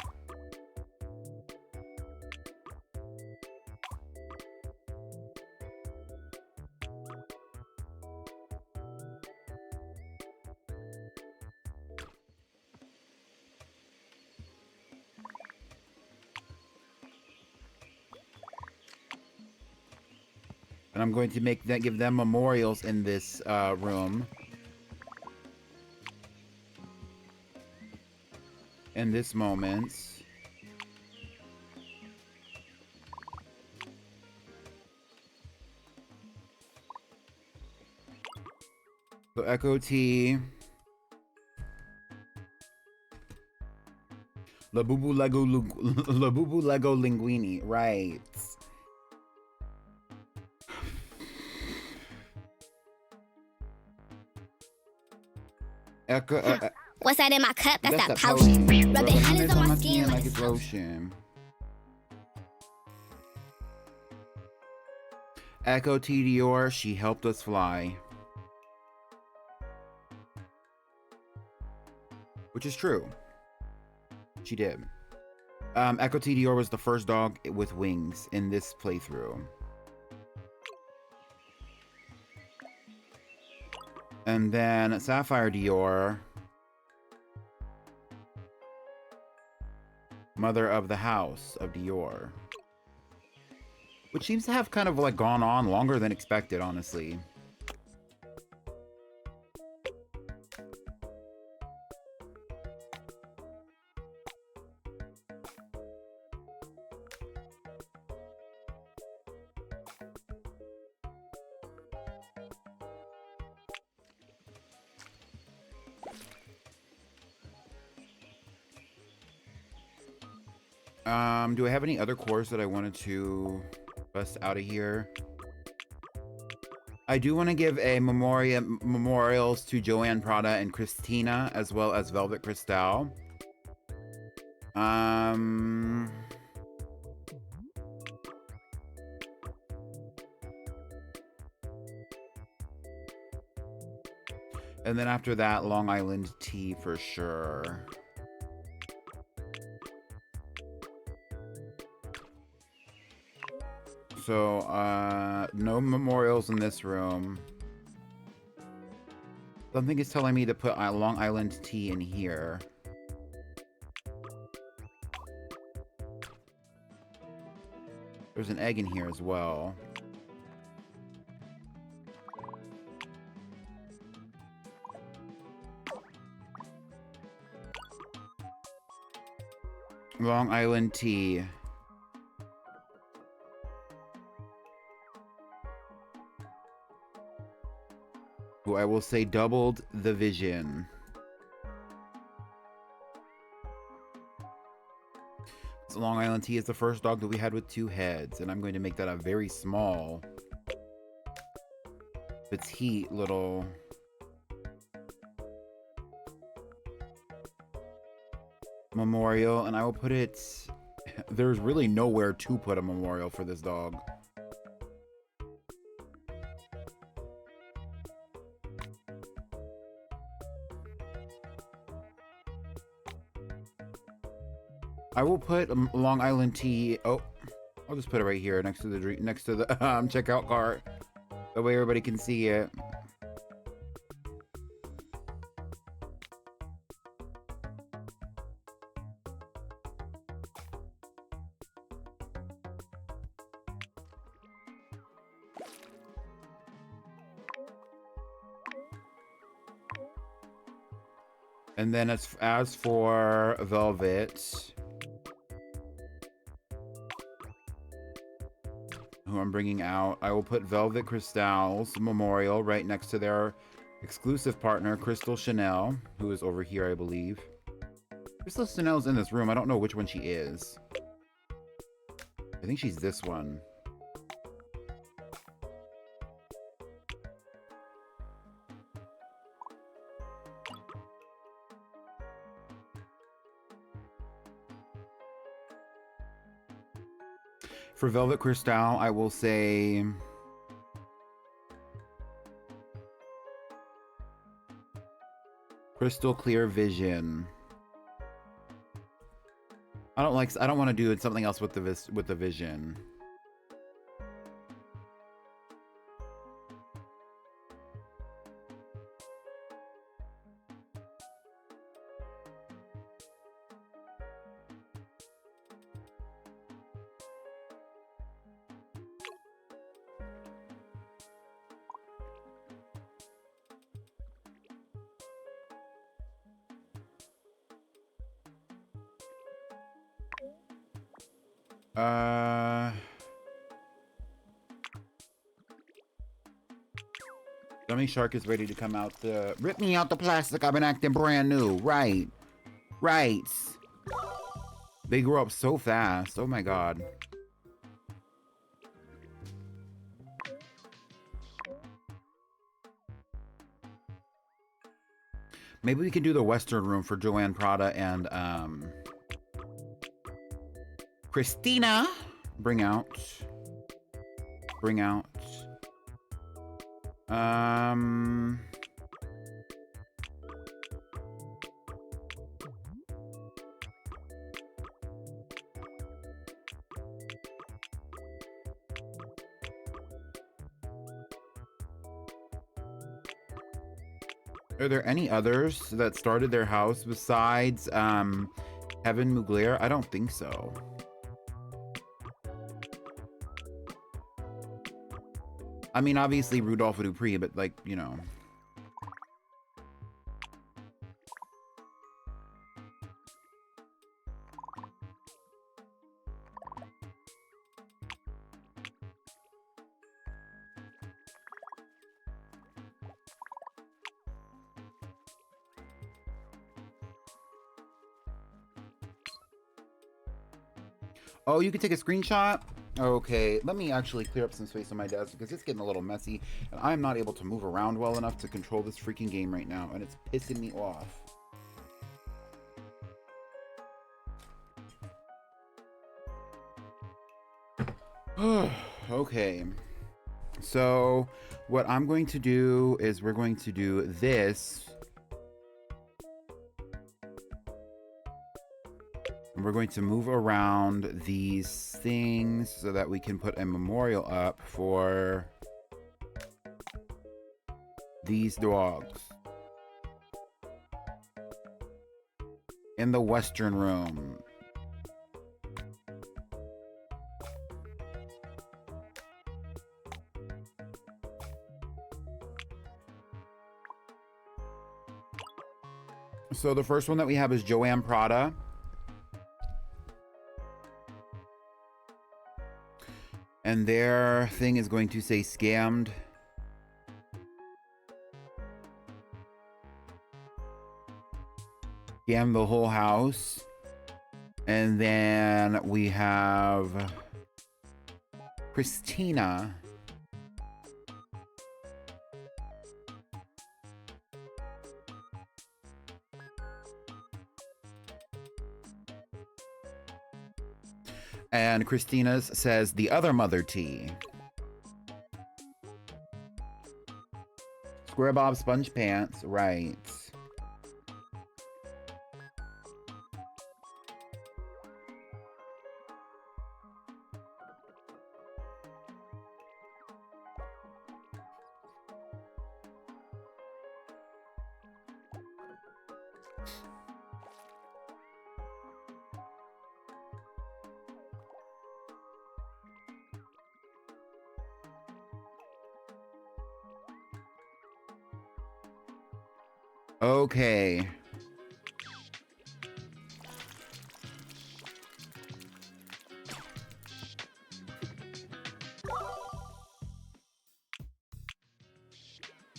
And I'm going to give them memorials in this room. In this moment. So Echo T. Labubu Lego Linguini. Right. Echo, What's that in my cup? That's that potion. Rubbing honey on my skin like it's lotion. Echo T Dior, she helped us fly. Which is true. She did. Echo T Dior was the first dog with wings in this playthrough. And then Sapphire Dior, mother of the house of Dior. Which seems to have kind of like gone on longer than expected, honestly. Do I have any other cores that I wanted to bust out of here? I do want to give a memorials to Joanne Prada and Christina, as well as Velvet Cristal. And then after that, Long Island Tea for sure. So, no memorials in this room. Something is telling me to put Long Island Tea in here. There's an egg in here as well. Long Island Tea. Who I will say doubled the vision. So Long Island Tea is the first dog that we had with 2 heads, and I'm going to make that a very small, petite little memorial, and I will put it... There's really nowhere to put a memorial for this dog. I will put Long Island Tea. Oh, I'll just put it right here next to the checkout cart. That way everybody can see it. And then as for Velvet, who I'm bringing out, I will put Velvet Cristal's memorial right next to their exclusive partner, Crystal Chanel, who is over here, I believe. Crystal Chanel's in this room. I don't know which one she is. I think she's this one. For Velvet Cristal, I will say... Crystal Clear Vision. I don't want to do something else with the vision. Dummy Shark is ready to come out the... Rip me out the plastic, I've been acting brand new. Right. Right. They grow up so fast. Oh my god. Maybe we can do the Western room for Joanne Prada and, Christina. Bring out. Are there any others that started their house besides Kevin Mugler? I don't think so. I mean, obviously Rudolph Dupree, but like, you know. Oh, you can take a screenshot? Okay, let me actually clear up some space on my desk because it's getting a little messy and I'm not able to move around well enough to control this freaking game right now and it's pissing me off. Okay, so what I'm going to do is we're going to do this. And we're going to move around these things so that we can put a memorial up for these dogs in the Western Room. So the first one that we have is Joanne Prada. And their thing is going to say scammed. Scam the whole house. And then we have Christina. And Christina's says the other mother tea. Square Bob Sponge Pants, right. Okay.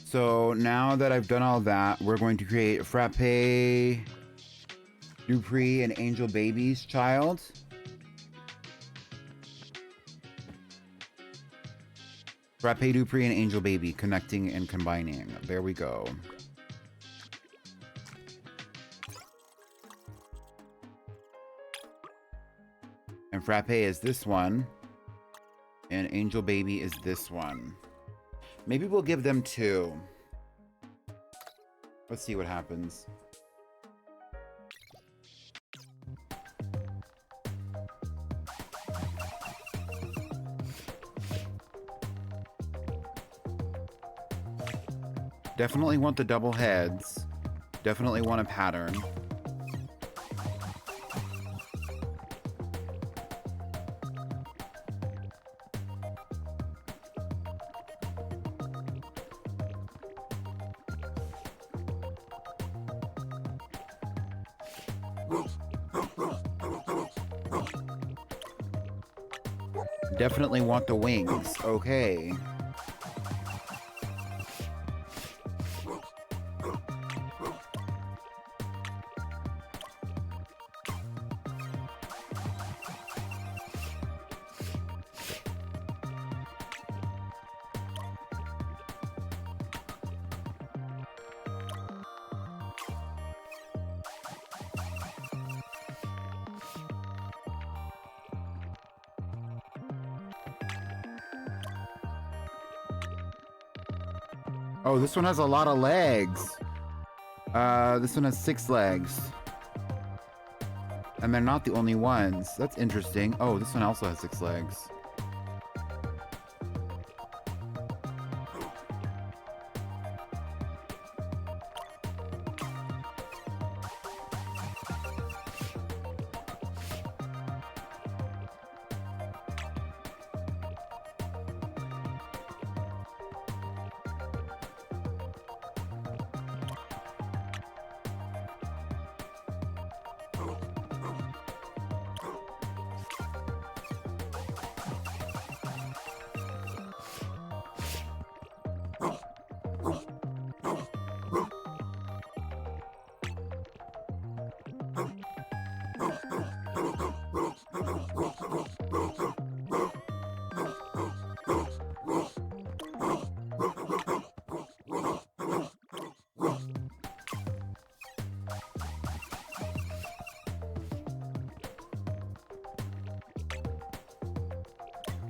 So now that I've done all that, we're going to create Frappe, Dupree, and Angel Baby's child. Frappe, Dupree, and Angel Baby connecting and combining. There we go. And Frappe is this one. And Angel Baby is this one. Maybe we'll give them 2. Let's see what happens. Definitely want the double heads. Definitely want a pattern. Definitely want the wings. Okay. Oh, this one has a lot of legs. This one has 6 legs. And they're not the only ones. That's interesting. Oh, this one also has 6 legs.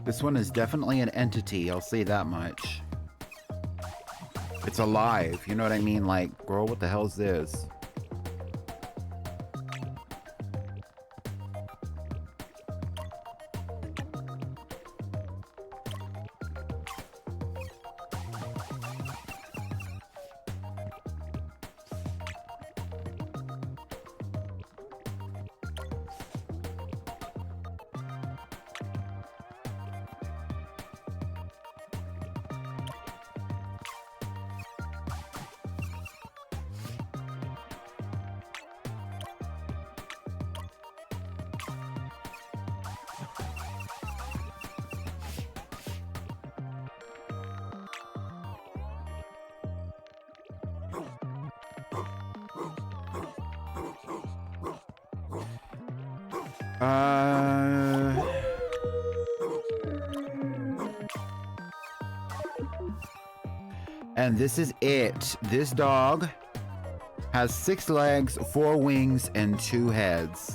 This one is definitely an entity, I'll say that much. It's alive, you know what I mean? Like, girl, what the hell is this? And this is it. This dog has 6 legs, 4 wings, and 2 heads.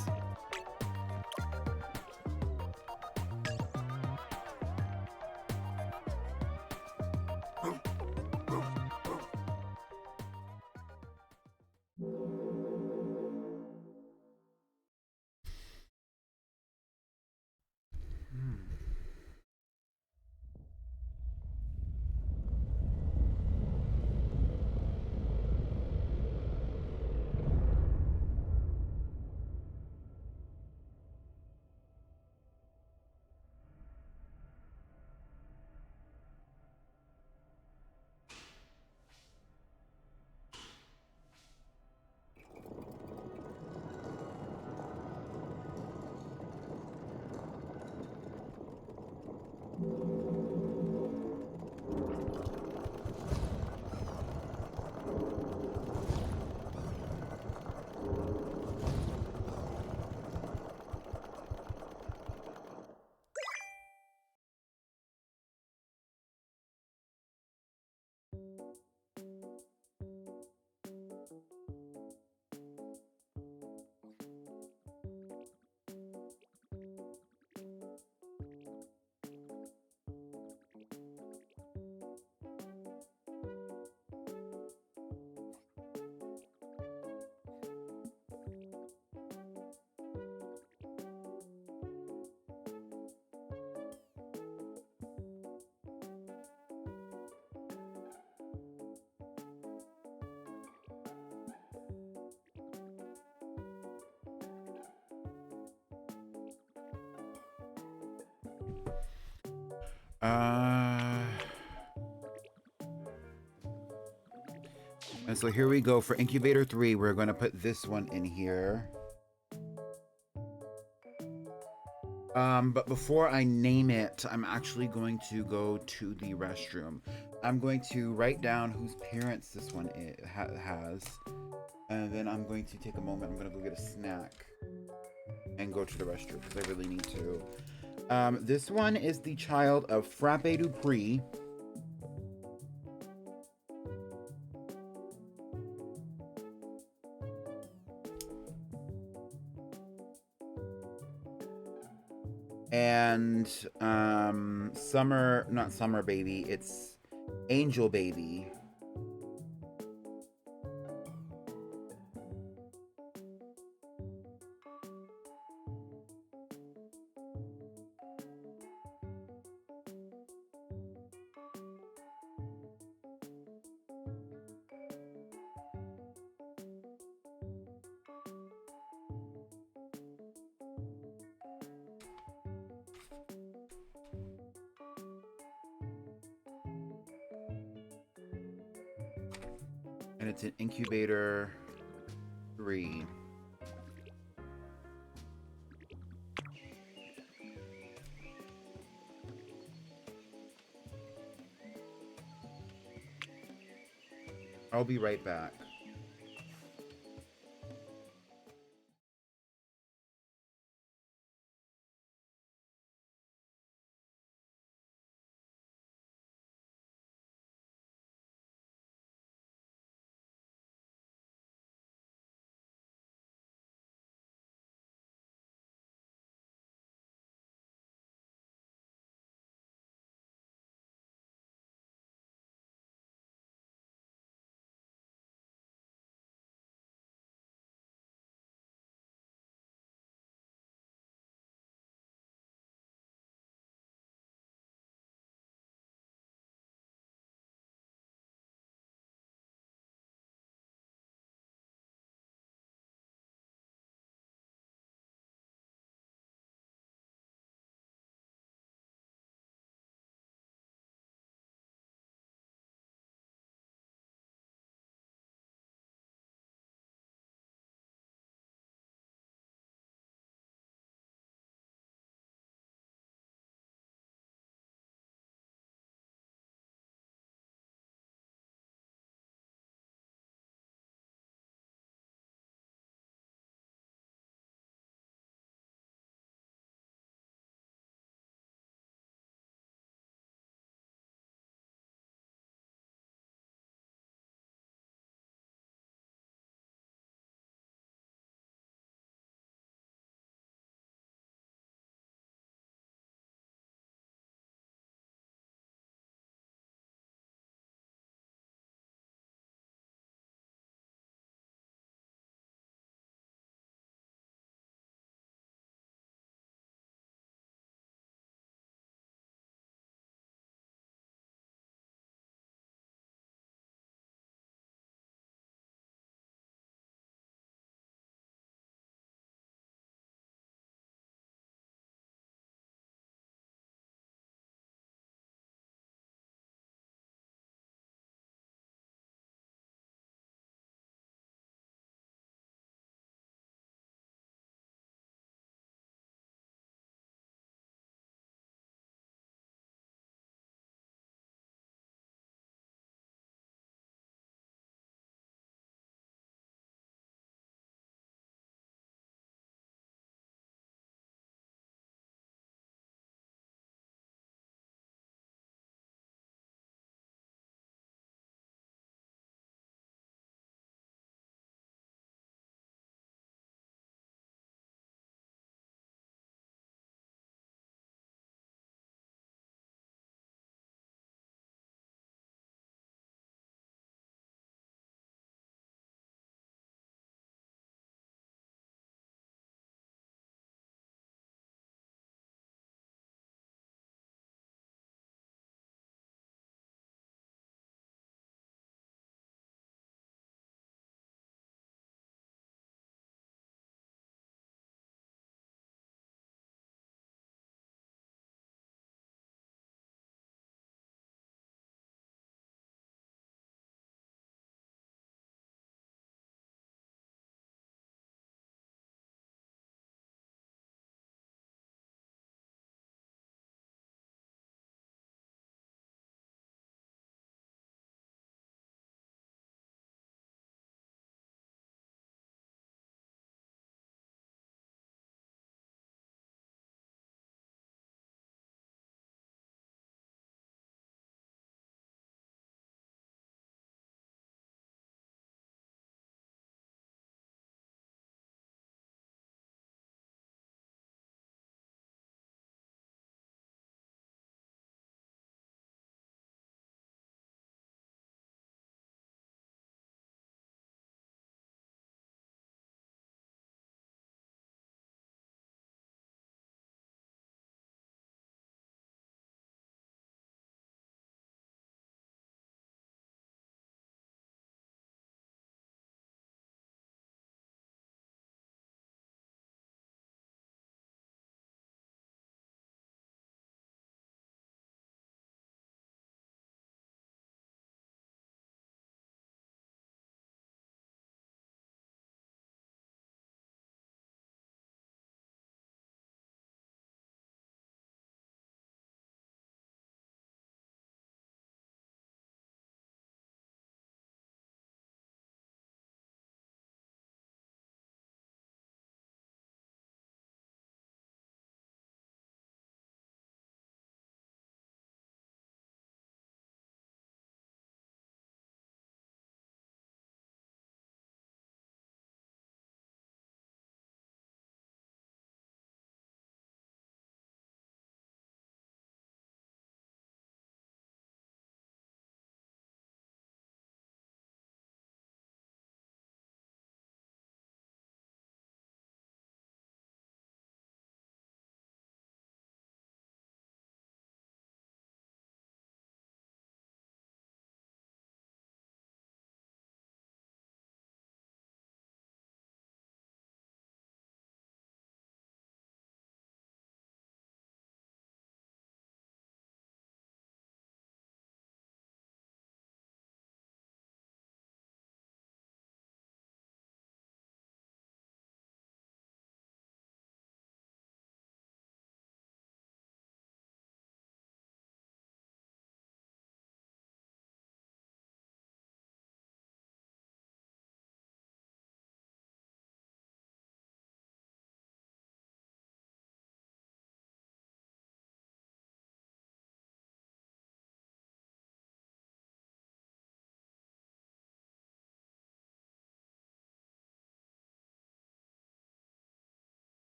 And so here we go for incubator 3. We're going to put this one in here. But before I name it, I'm actually going to go to the restroom. I'm going to write down whose parents this one has. And then I'm going to take a moment. I'm going to go get a snack and go to the restroom because I really need to. This one is the child of Frappe Dupree. And not Summer Baby, it's Angel Baby. And it's an incubator 3. I'll be right back.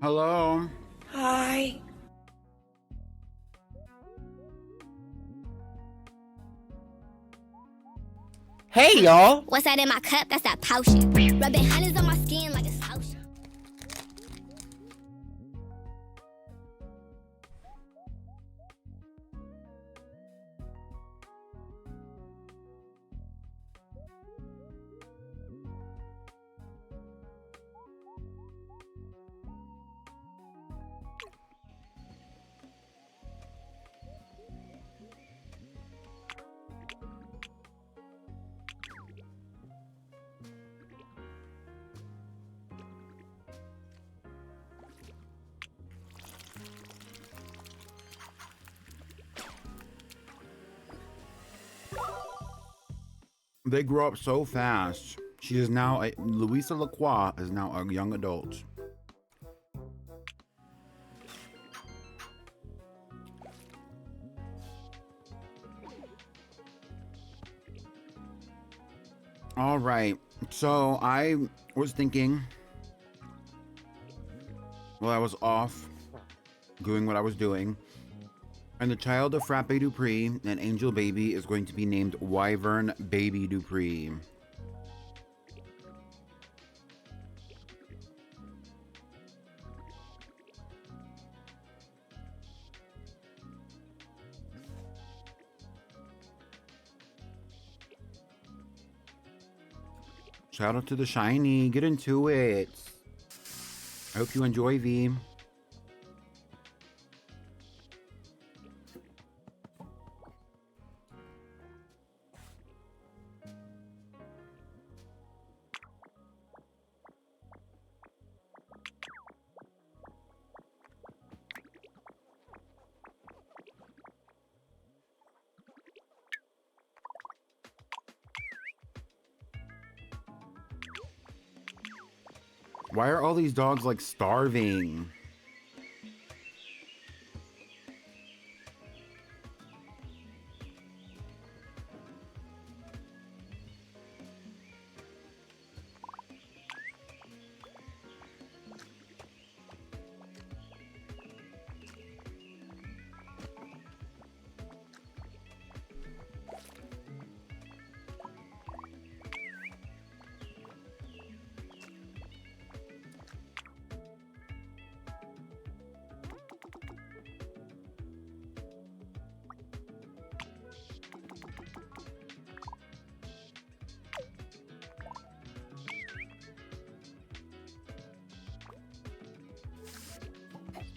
Hello. Hi. Hey, y'all. What's that in my cup? That's that potion. Rubbing honey's on my skin like it's lotion. They grow up so fast. She is now Louisa Lacroix is now a young adult. All right. So I was thinking, while I was off doing what I was doing, and the child of Frappe Dupree, an angel baby, is going to be named Wyvern Baby Dupree. Shout out to the shiny. Get into it. I hope you enjoy, V. Why are all these dogs like starving?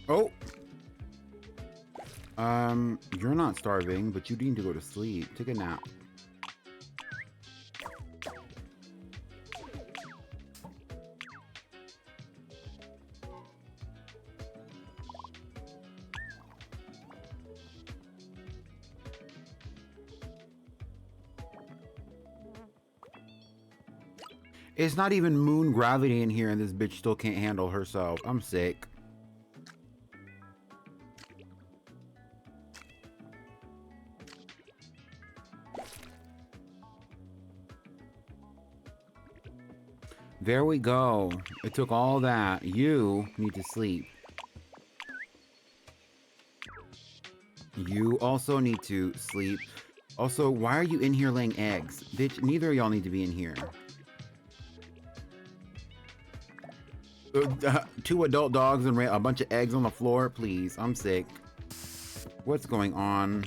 Oh. You're not starving, but you need to go to sleep. Take a nap. It's not even moon gravity in here and this bitch still can't handle herself. I'm sick. There we go. It took all that. You need to sleep. You also need to sleep. Also, why are you in here laying eggs? Bitch, neither of y'all need to be in here. 2 adult dogs and a bunch of eggs on the floor, please. I'm sick. What's going on?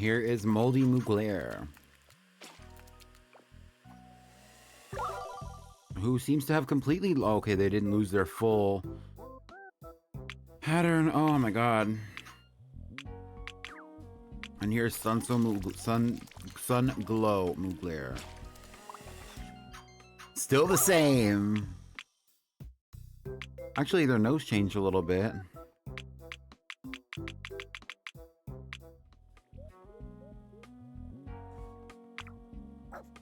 Here is Moldy Mugler, who seems to have completely... Okay, they didn't lose their full pattern. Oh my god. And here's Sun Glow Mugler. Still the same. Actually, their nose changed a little bit.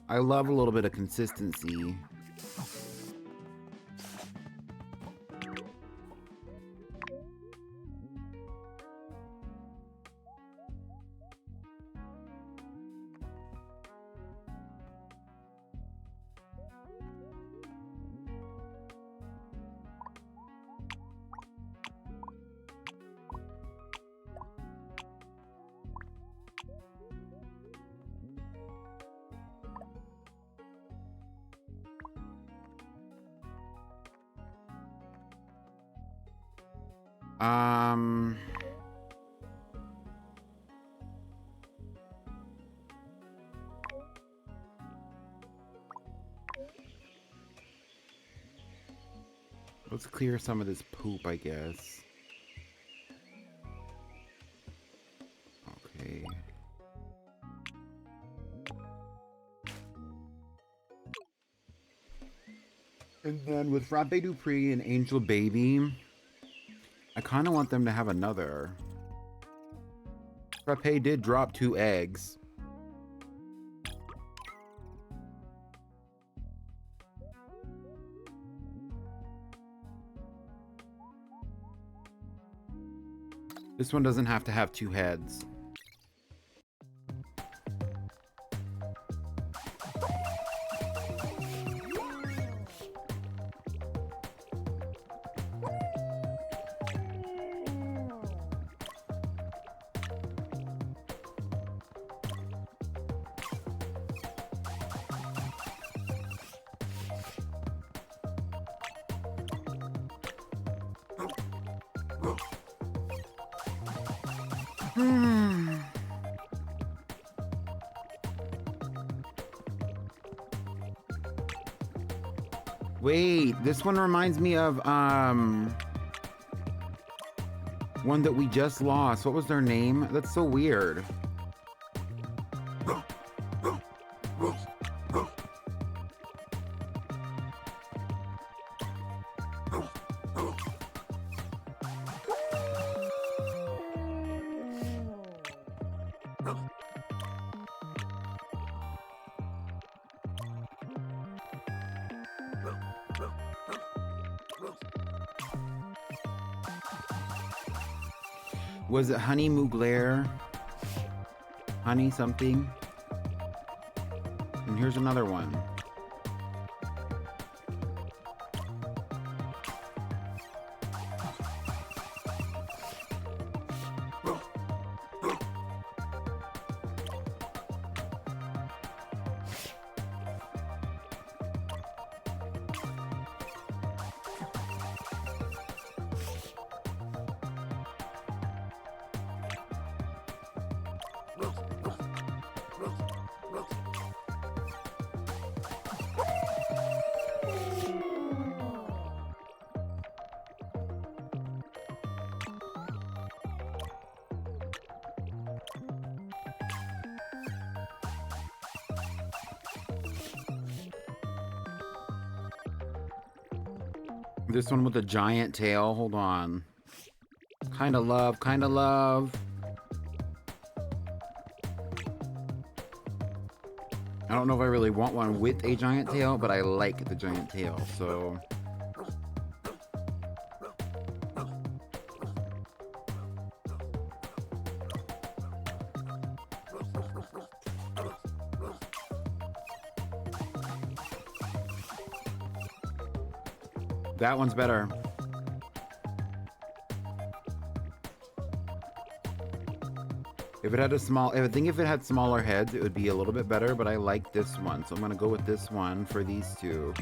I love a little bit of consistency. Let's clear some of this poop, I guess. Okay. And then with Frappe Dupree and Angel Baby, I kind of want them to have another. Frappe did drop 2 eggs. This one doesn't have to have 2 heads. Wait, this one reminds me of one that we just lost. What was their name? That's so weird. Was it Honey Mugler? Honey something? And here's another one. This one with a giant tail. Hold on. Kinda love, kinda love. I don't know if I really want one with a giant tail, but I like the giant tail, so... That one's better. If it had a small, I think if it had smaller heads, it would be a little bit better, but I like this one. So I'm gonna go with this one for these two.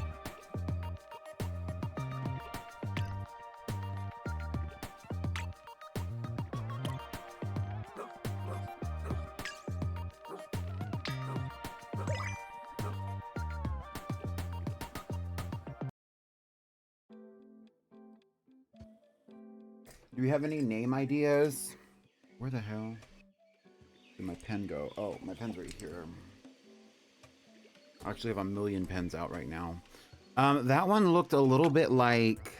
Do we have any name ideas? Where the hell did my pen go? Oh, my pen's right here. I actually have a million pens out right now. That one looked a little bit like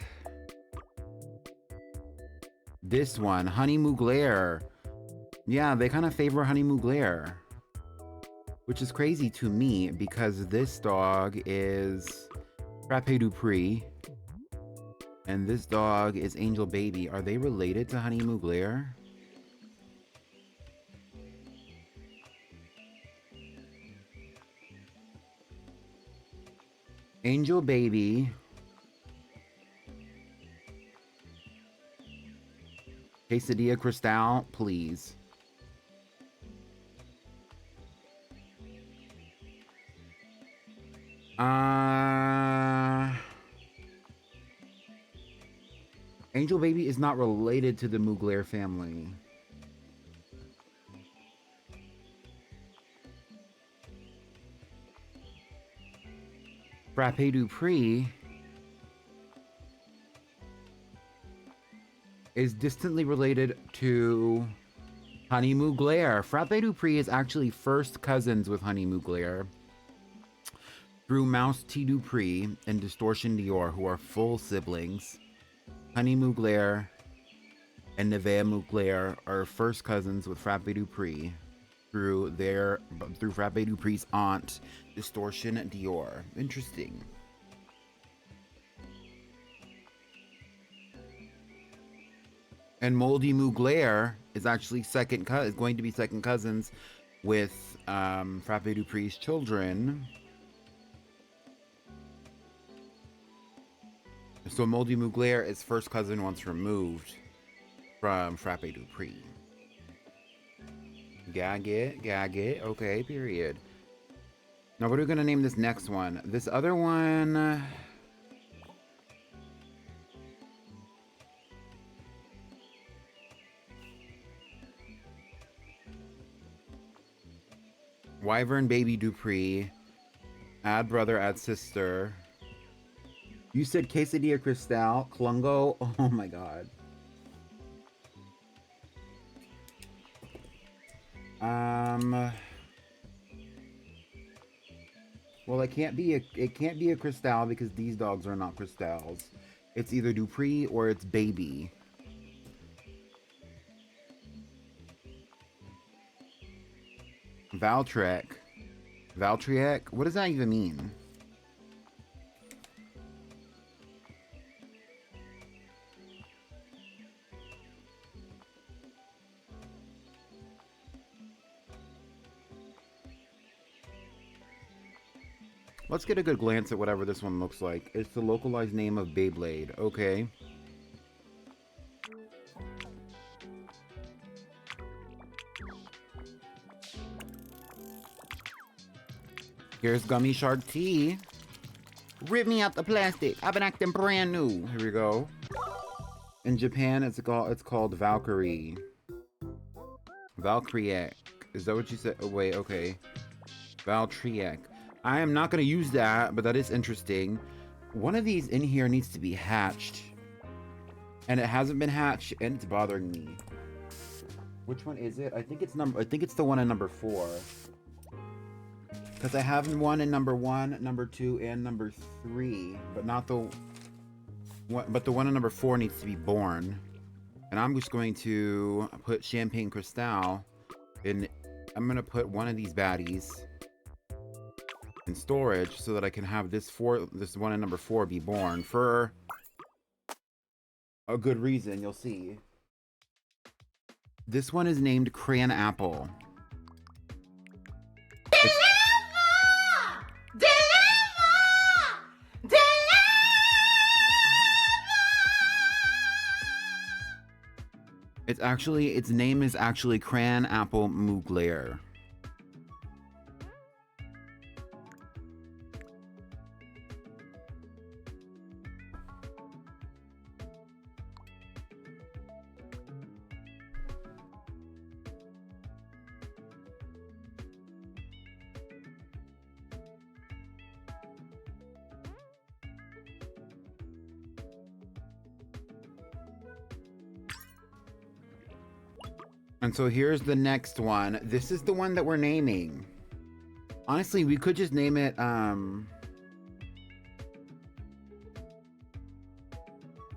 this one, Honey Mugler. Yeah, they kind of favor Honey Mugler, which is crazy to me because this dog is Frappe Dupree and this dog is Angel Baby. Are they related to Honey Mugler? Angel Baby. Quesadilla Cristal, please. Angel Baby is not related to the Mugler family. Frappe Dupree is distantly related to Honey Mugler. Frappe Dupree is actually first cousins with Honey Mugler through Mouse T. Dupree and Distortion Dior, who are full siblings. Honey Mugler and Nevea Mugler are first cousins with Frappe Dupree through Frappe Dupree's aunt, Distortion Dior. Interesting. And Moldy Mugler is actually going to be second cousins with Frappe Dupree's children. So Moldy Mugler is first cousin once removed from Frappe Dupree. Gag it. Okay, period. Now what are we gonna name this next one? This other one... Wyvern Baby Dupree. Add brother, add sister. You said Quesadilla Cristal, Clungo. Oh my god. Well, it can't be a Cristal because these dogs are not Cristals. It's either Dupree or it's Baby. Valtrek. What does that even mean? Let's get a good glance at whatever this one looks like. It's the localized name of Beyblade. Okay. Here's Gummy Shark Tea. Rip me out the plastic. I've been acting brand new. Here we go. In Japan, it's called Valkyrie. Valkyriek. Is that what you said? Oh, wait, okay. Valkyriek. I am not going to use that, but that is interesting. One of these in here needs to be hatched. And it hasn't been hatched, and it's bothering me. Which one is it? I think it's the one in number 4. Because I have one in number 1, number 2, and number 3, but not the one. But the one in number 4 needs to be born. And I'm just going to put Champagne Cristal in. I'm going to put one of these baddies in storage so that I can have this one in number 4 be born for a good reason. You'll see. This one is named Crayon Apple. Its name is actually Crayon Apple Mugler. And so here's the next one. This is the one that we're naming. Honestly, we could just name it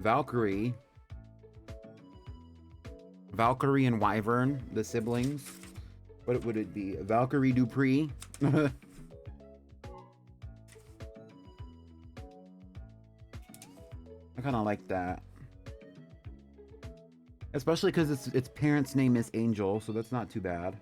Valkyrie. Valkyrie and Wyvern, the siblings. What would it be? Valkyrie Dupree? I kind of like that. Especially because its parents' name is Angel, so that's not too bad.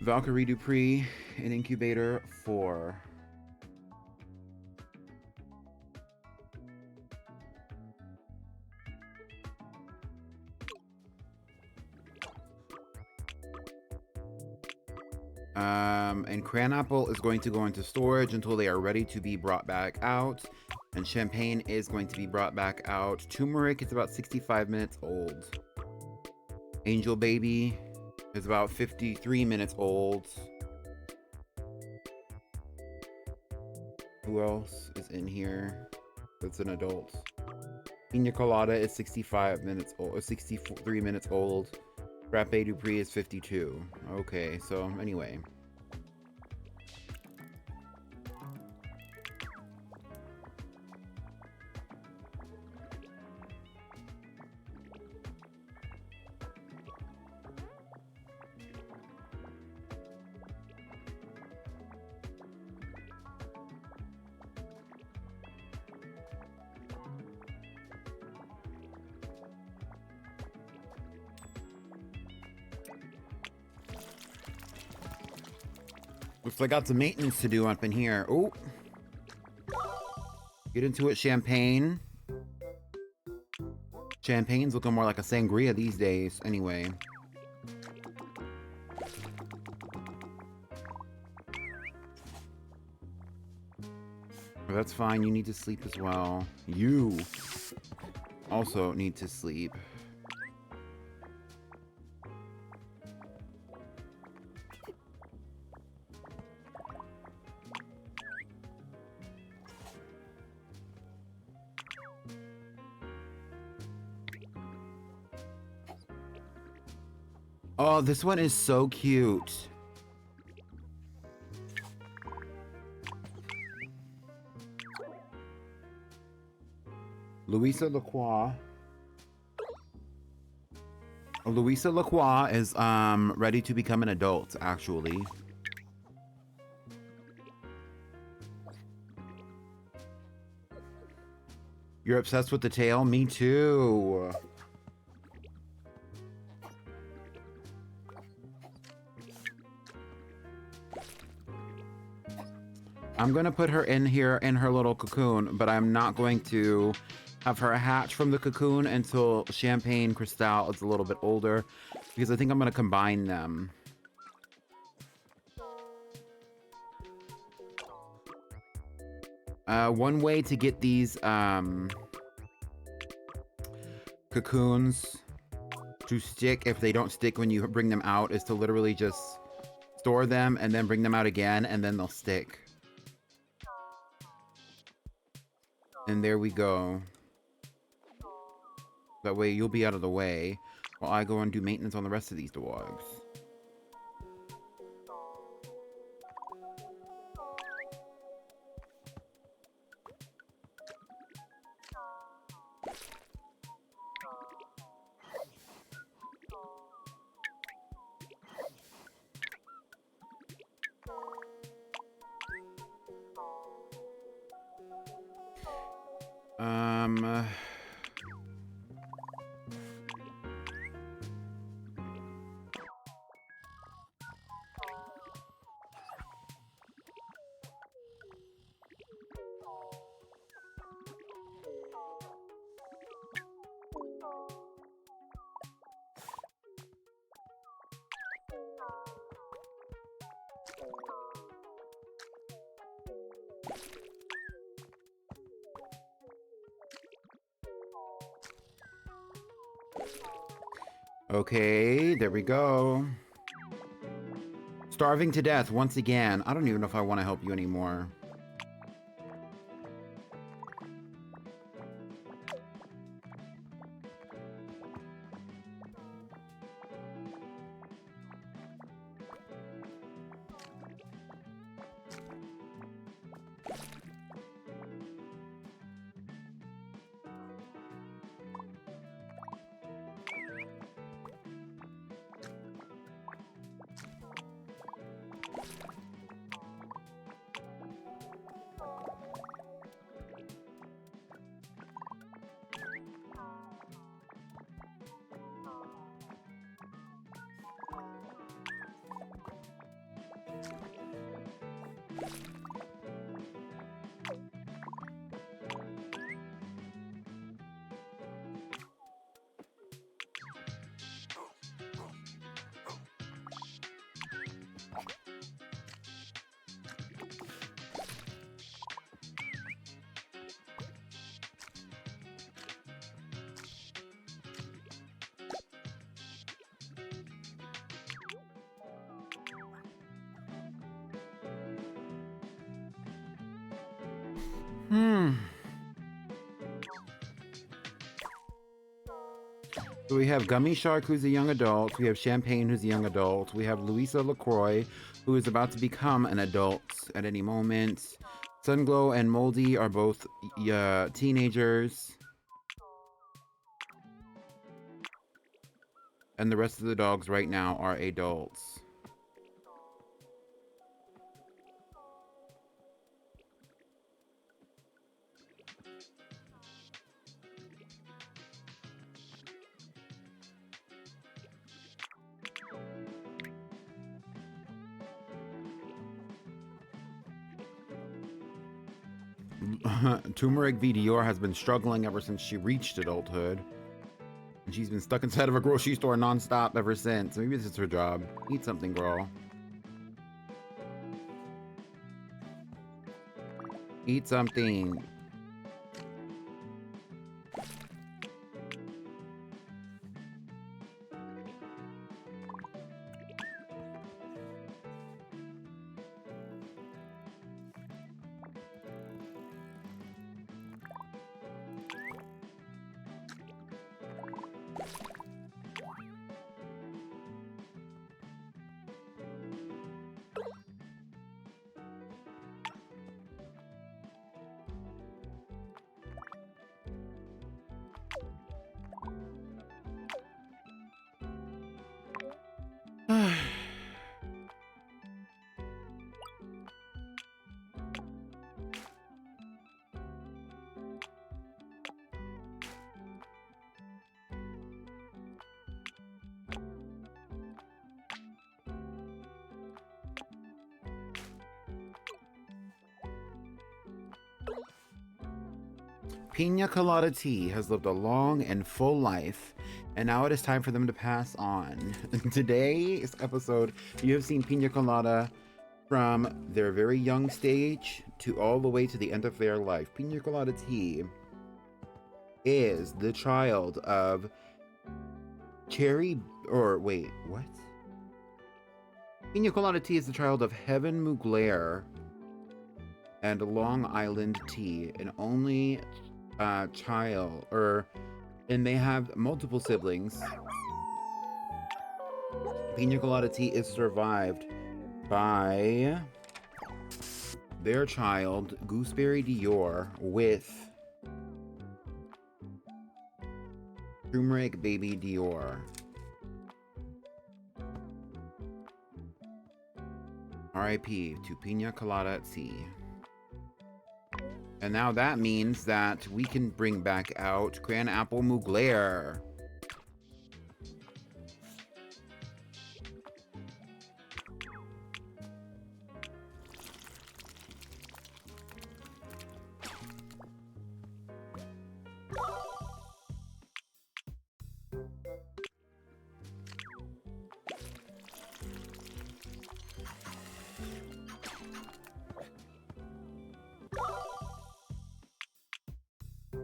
Valkyrie Dupree in Incubator 4. And Cranapple is going to go into storage until they are ready to be brought back out. And Champagne is going to be brought back out. Turmeric is about 65 minutes old. Angel Baby is about 53 minutes old. Who else is in here that's an adult? Pina Colada is 65 minutes old, 63 minutes old. Frappe Dupree is 52. Okay, so anyway. Looks like I got some maintenance to do up in here. Oh. Get into it, Champagne. Champagne's looking more like a sangria these days, anyway. But that's fine, you need to sleep as well. You also need to sleep. Oh, this one is so cute. Louisa Lacroix. Louisa Lacroix is ready to become an adult, actually. You're obsessed with the tail? Me too. I'm gonna put her in here in her little cocoon, but I'm not going to have her hatch from the cocoon until Champagne Cristal is a little bit older, because I think I'm gonna combine them. One way to get these cocoons to stick, if they don't stick when you bring them out, is to literally just store them and then bring them out again, and then they'll stick. And there we go. That way you'll be out of the way while I go and do maintenance on the rest of these dogs. Okay, there we go. Starving to death once again. I don't even know if I want to help you anymore. So we have Gummy Shark, who's a young adult. We have Champagne, who's a young adult. We have Louisa LaCroix, who is about to become an adult at any moment. Sunglow and Moldy are both teenagers. And the rest of the dogs right now are adults. Turmeric V. Dior has been struggling ever since she reached adulthood. And she's been stuck inside of a grocery store nonstop ever since. Maybe this is her job. Eat something, girl. Eat something. Pina Colada Tea has lived a long and full life, and now it is time for them to pass on. In today's episode, you have seen Pina Colada from their very young stage to all the way to the end of their life. Pina Colada Tea is the child of what? Pina Colada Tea is the child of Heaven Mugler and Long Island Tea, an only child, and they have multiple siblings. Pina Colada Tea is survived by their child, Gooseberry Dior, with Turmeric Baby Dior. R.I.P. to Pina Colada Tea. And now that means that we can bring back out Cran Apple Mugler.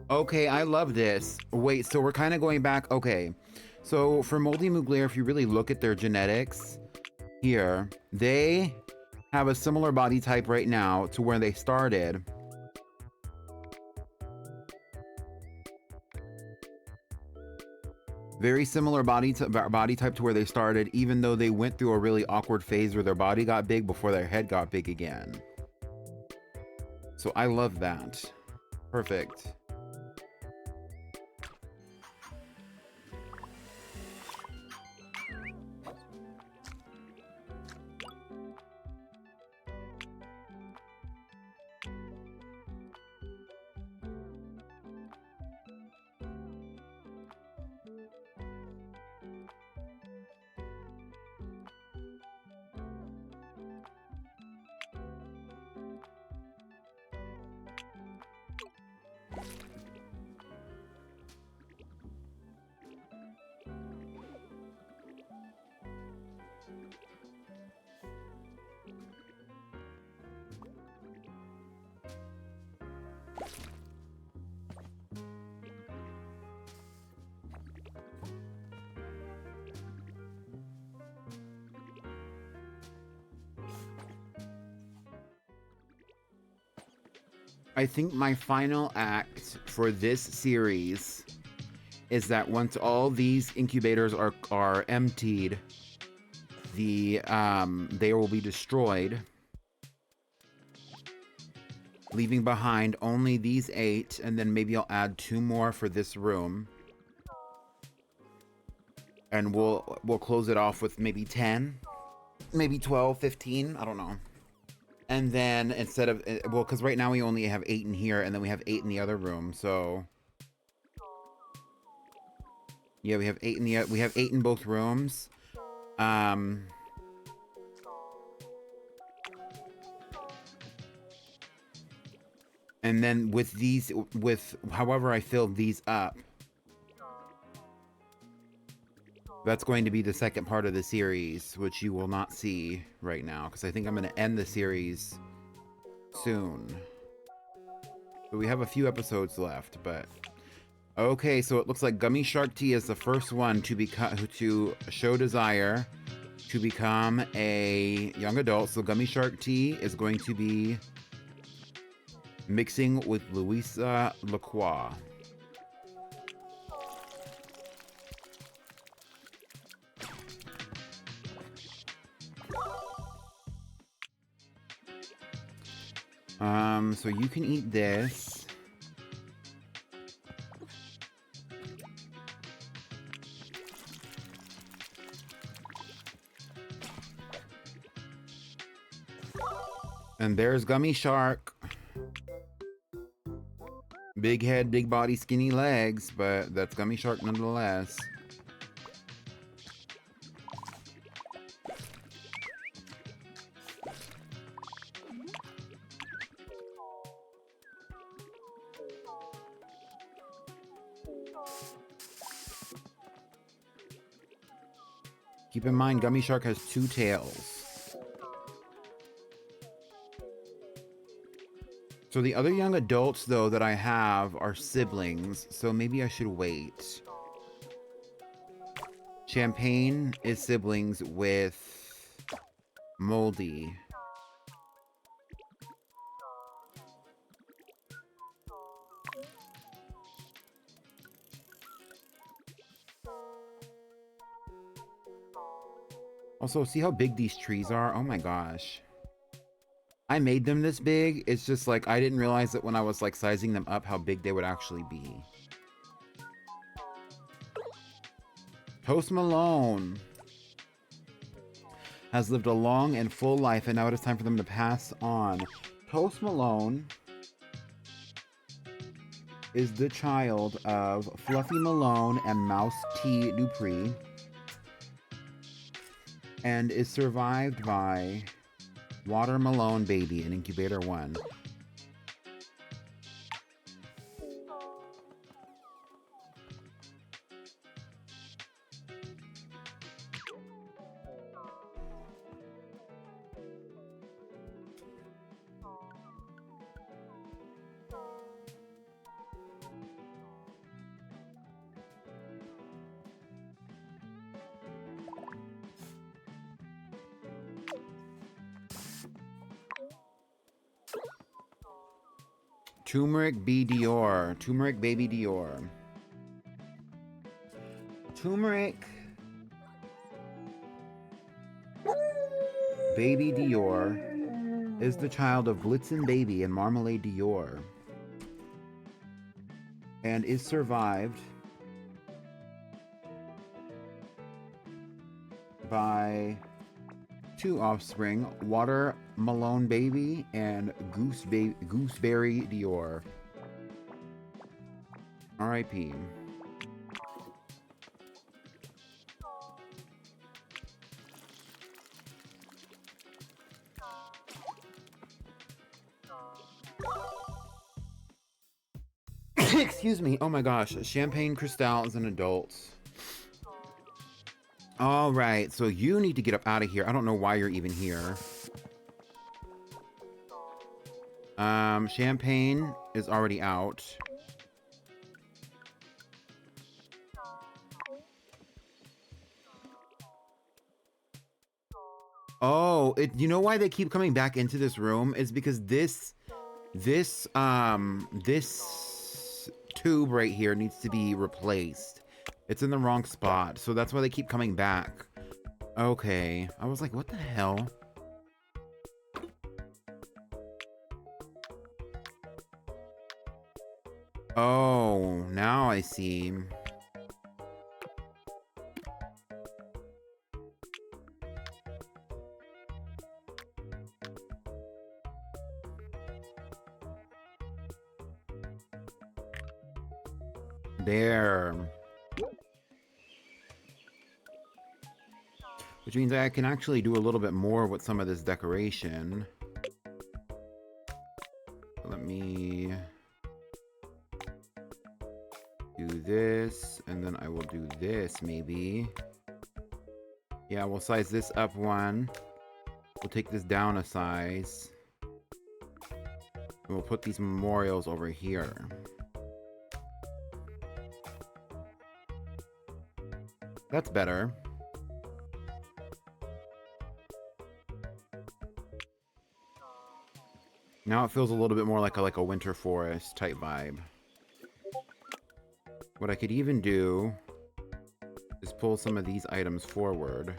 Okay, I love this. Wait, so we're kind of going back. Okay, so for Moldy Mugler, if you really look at their genetics here, they have a similar body type right now to where they started. Very similar body type to where they started, even though they went through a really awkward phase where their body got big before their head got big again. So I love that. Perfect. I think my final act for this series is that once all these incubators are emptied, they will be destroyed, leaving behind only these 8, and then maybe I'll add 2 more for this room. And we'll close it off with maybe 10, maybe 12, 15, I don't know. And then instead of, well, because right now we only have 8 in here, and then we have 8 in the other room, so yeah, we have 8 in both rooms. And then with however I fill these up, that's going to be the second part of the series, which you will not see right now, because I think I'm going to end the series soon. So we have a few episodes left, but okay. So it looks like Gummy Shark Tea is the first one to show desire to become a young adult. So Gummy Shark Tea is going to be mixing with Louisa LaCroix. So you can eat this. And there's Gummy Shark. Big head, big body, skinny legs, but that's Gummy Shark nonetheless. Keep in mind, Gummy Shark has 2 tails. So the other young adults, though, that I have are siblings, so maybe I should wait. Champagne is siblings with Moldy. Also, see how big these trees are? Oh my gosh. I made them this big. It's just like I didn't realize that when I was like sizing them up how big they would actually be. Post Malone has lived a long and full life, and now it is time for them to pass on. Post Malone is the child of Fluffy Malone and Mouse T. Dupree, and is survived by Water Malone Baby in Incubator 1. Turmeric B. Dior. Turmeric Baby Dior. Turmeric Baby Dior is the child of Blitzen Baby and Marmalade Dior, and is survived by 2 offspring, Water Malone Baby and Gooseberry Dior. R.I.P. Excuse me. Oh my gosh. Champagne Cristal is an adult. All right. So you need to get up out of here. I don't know why you're even here. Champagne is already out. Oh, you know why they keep coming back into this room? Is because this This tube right here needs to be replaced. It's in the wrong spot, so that's why they keep coming back. Okay, I was like, what the hell? Oh, now I see. There. Which means I can actually do a little bit more with some of this decoration. Let me do this, and then I will do this, maybe. Yeah, we'll size this up one. We'll take this down a size. And we'll put these memorials over here. That's better. Now it feels a little bit more like a winter forest type vibe. What I could even do is pull some of these items forward.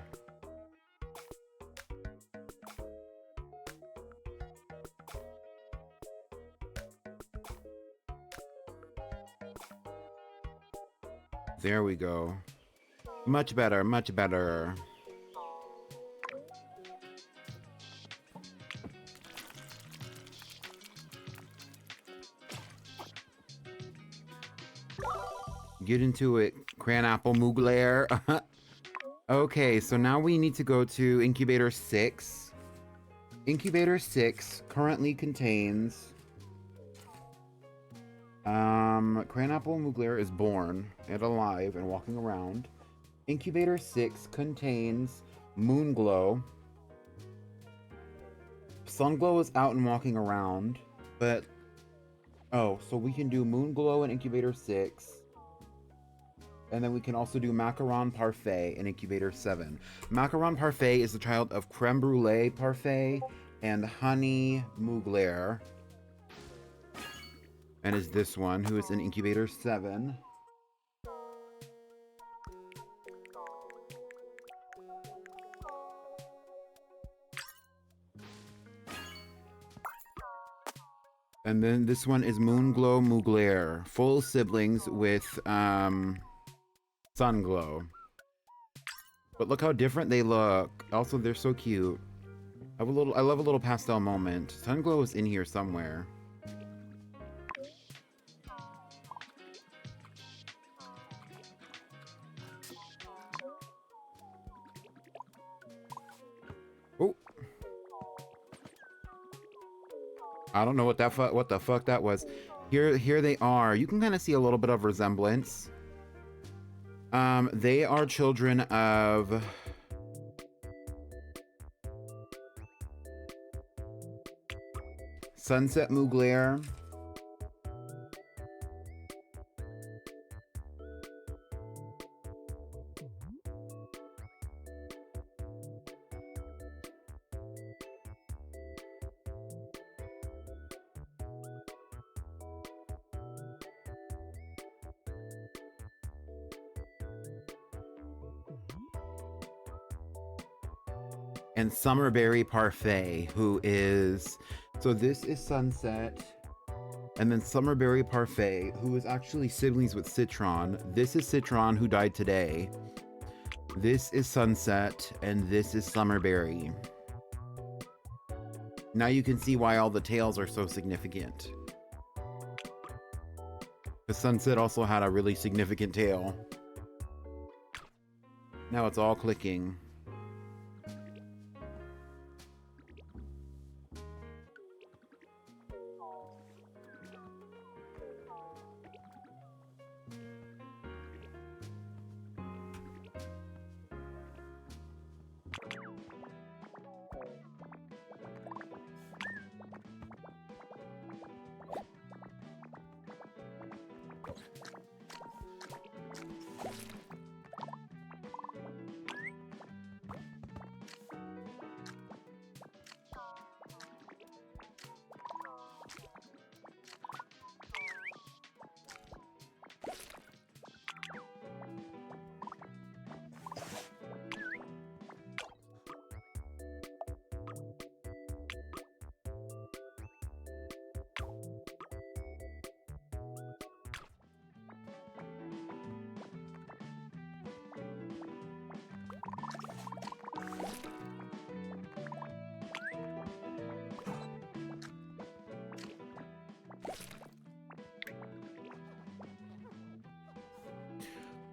There we go. Much better, much better. Get into it, Cranapple Mugler. Okay, so now we need to go to Incubator 6. Incubator 6 currently contains... Cranapple Mugler is born and alive and walking around. Incubator 6 contains Moonglow. Sunglow is out and walking around, but... Oh, so we can do Moonglow in Incubator 6. And then we can also do Macaron Parfait in Incubator 7. Macaron Parfait is the child of Creme Brulee Parfait and Honey Mugler. And is this one, who is in Incubator 7. And then this one is Moonglow Mugler. Full siblings with, Sunglow. But look how different they look. Also, they're so cute. I love a little pastel moment. Sunglow is in here somewhere. Oh. I don't know what the fuck that was. Here they are. You can kind of see a little bit of resemblance. They are children of... Sunset Mugler. And Summerberry Parfait, who is... So this is Sunset. And then Summerberry Parfait, who is actually siblings with Citron. This is Citron, who died today. This is Sunset, and this is Summerberry. Now you can see why all the tails are so significant. Because Sunset also had a really significant tail. Now it's all clicking.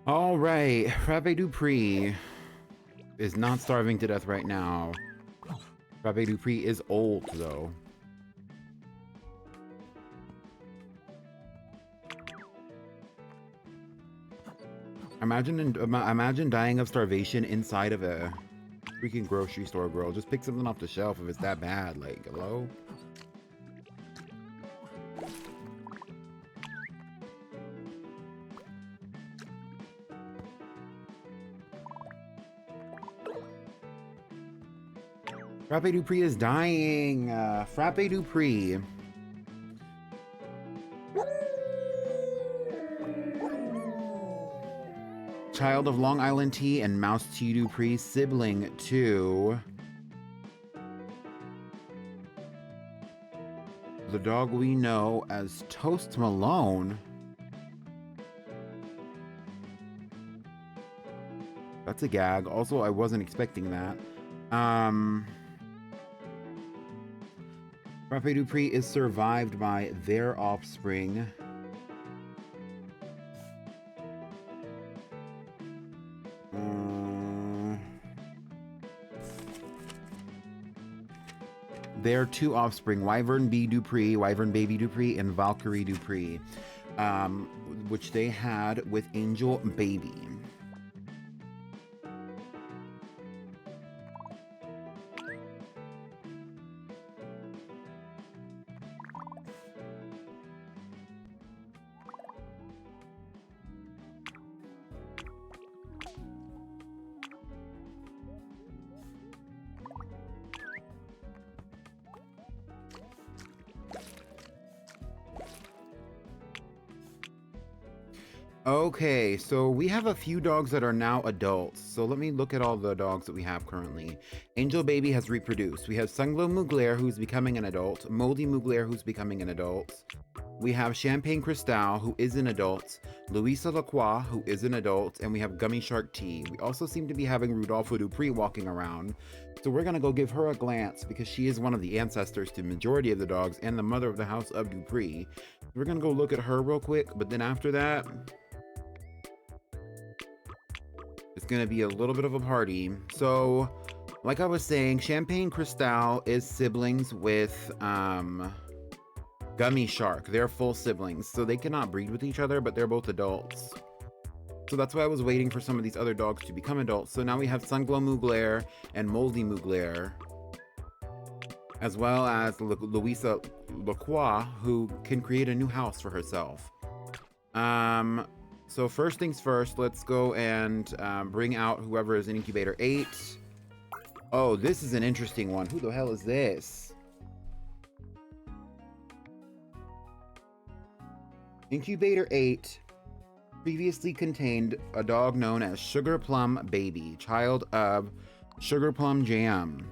All right, Frappe Dupree is not starving to death right now. Frappe Dupree is old, though. Imagine dying of starvation inside of a freaking grocery store, girl. Just pick something off the shelf if it's that bad. Like, hello? Frappe Dupree is dying. Frappe Dupree. Child of Long Island Tea and Mouse T. Dupree, sibling to the dog we know as Toast Malone. That's a gag. Also, I wasn't expecting that. Frappe Dupree is survived by their offspring. Their two offspring, Wyvern B. Dupree, Wyvern Baby Dupree, and Valkyrie Dupree, which they had with Angel Baby. Okay, so we have a few dogs that are now adults. So let me look at all the dogs that we have currently. Angel Baby has reproduced. We have Sunglow Mugler, who's becoming an adult. Moldy Mugler, who's becoming an adult. We have Champagne Cristal, who is an adult. Louisa Lacroix, who is an adult. And we have Gummy Shark Tea. We also seem to be having Rudolpho Dupree walking around. So we're going to go give her a glance because she is one of the ancestors to the majority of the dogs and the mother of the house of Dupree. We're going to go look at her real quick. But then after that, it's gonna be a little bit of a party. So, like I was saying, Champagne Cristal is siblings with Gummy Shark. They're full siblings, so they cannot breed with each other, but they're both adults. So that's why I was waiting for some of these other dogs to become adults. So now we have Sunglow Mugler and Moldy Mugler, as well as Louisa Lacroix, who can create a new house for herself. So first things first, let's go and bring out whoever is in Incubator 8. Oh, this is an interesting one. Who the hell is this? Incubator 8 previously contained a dog known as Sugar Plum Baby, child of Sugar Plum Jam.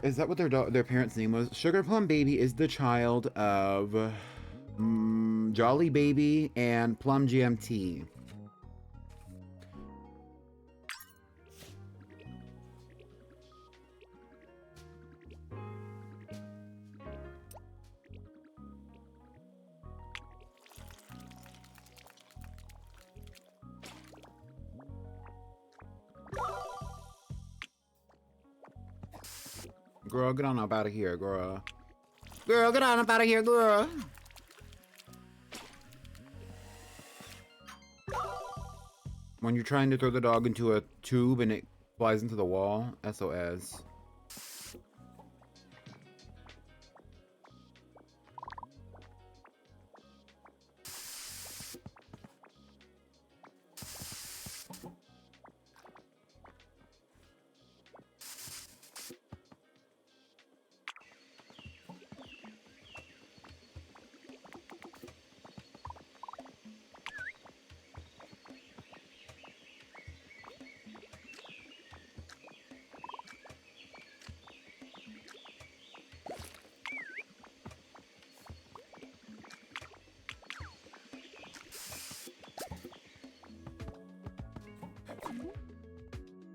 Is that what their parents' name was? Sugar Plum Baby is the child of Jolly Baby and Plum Jam Tea. Girl, get on up out of here, girl. Girl, get on up out of here, girl. When you're trying to throw the dog into a tube and it flies into the wall, SOS.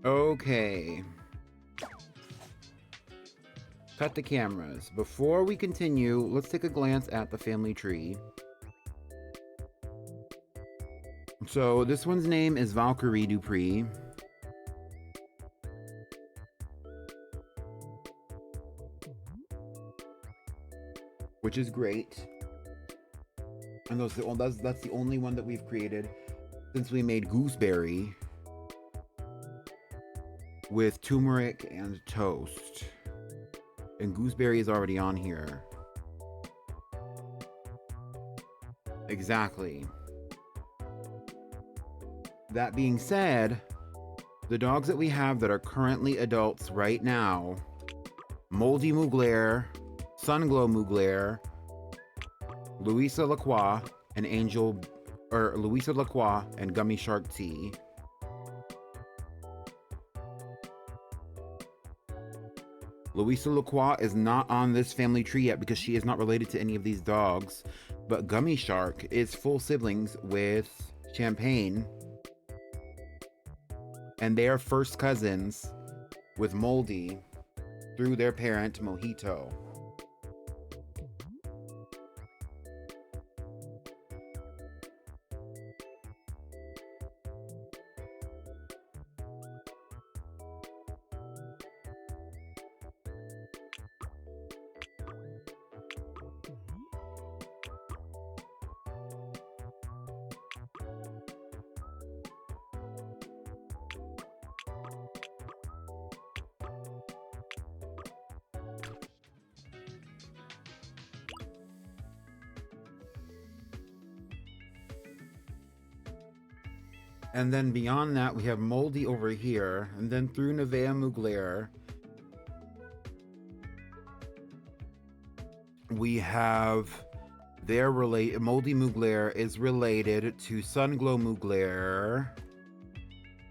Okay. cut the cameras. Before we continue, let's take a glance at the family tree. So this one's name is Valkyrie Dupree. Which is great. And that's the only one that we've created since we made Gooseberry with turmeric and toast. And Gooseberry is already on here. Exactly. That being said, the dogs that we have that are currently adults right now, Moldy Mugler, Sunglow Mugler, Louisa Lacroix, and Louisa Lacroix and Gummy Shark Tea. Louisa Lacroix is not on this family tree yet because she is not related to any of these dogs, but Gummy Shark is full siblings with Champagne, and they are first cousins with Moldy through their parent Mojito. And then beyond that, we have Moldy over here, and then through Nevea Mugler, we have Moldy Mugler is related to Sunglow Mugler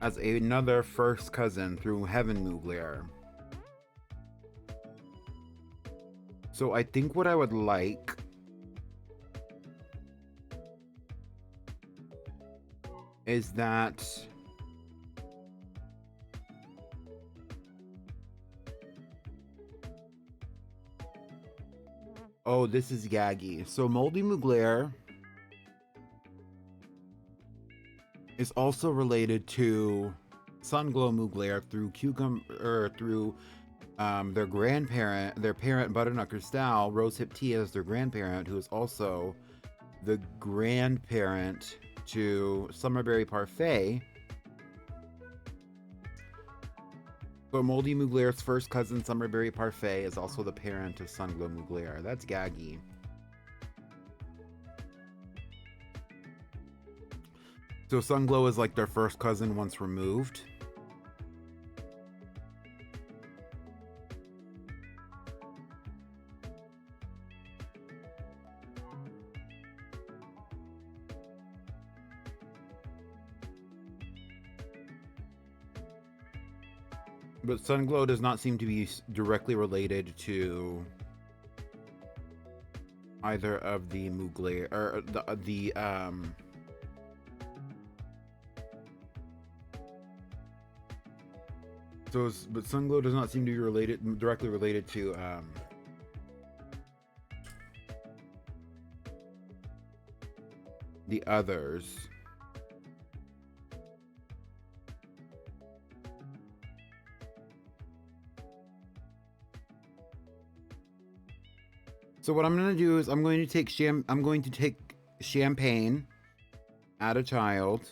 as another first cousin through Heaven Mugler. So I think what I would like is that oh, this is Gaggy. So Moldy Mugler is also related to Sunglow Mugler through their grandparent, their parent Butternut Crystal, Rosehip Tea as their grandparent, who is also the grandparent to Summerberry Parfait. But Moldy Mugler's first cousin, Summerberry Parfait, is also the parent of Sunglow Mugler. That's Gaggy. So Sunglow is like their first cousin once removed. But Sunglow does not seem to be directly related to either of the Mugler or the but Sunglow does not seem to be directly related to the others. So what I'm going to do is I'm going to take Champagne, add a child,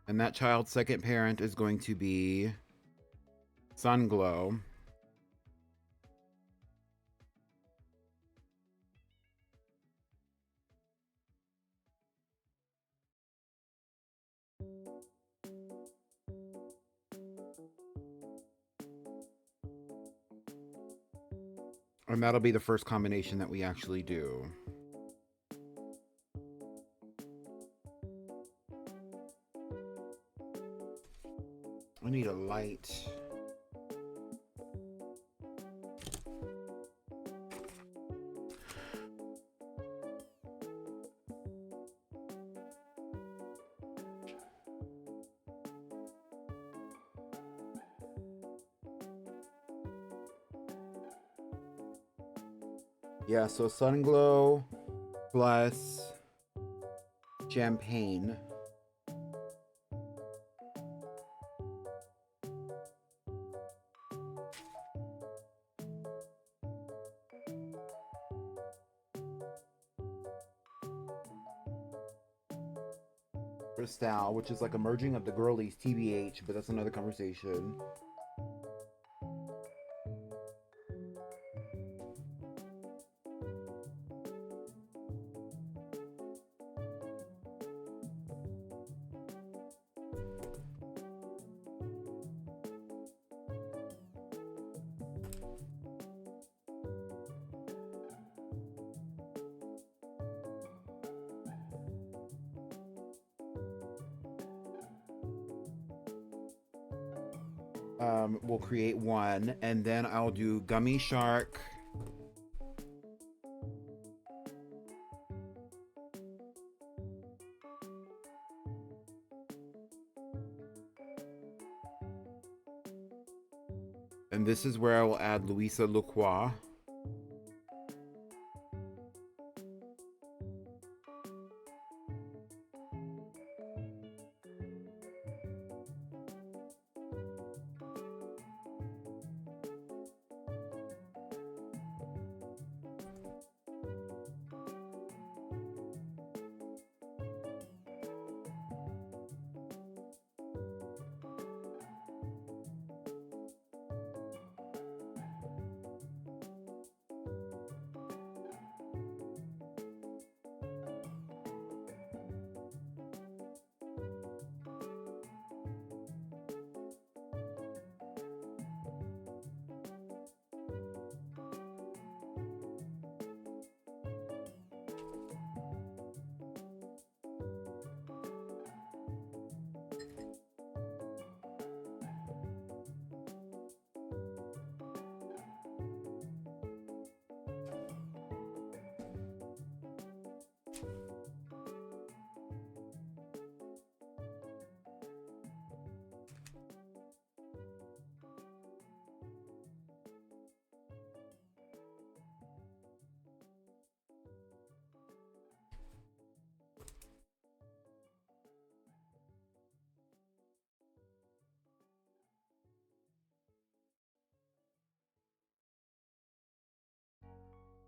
and that child's second parent is going to be Sunglow. And that'll be the first combination that we actually do. I need a light. Yeah, so Sunglow plus Champagne. Crystal, which is like a merging of the girlies, TBH, but that's another conversation. We'll create one, and then I'll do Gummy Shark. And this is where I will add Louisa Lacroix.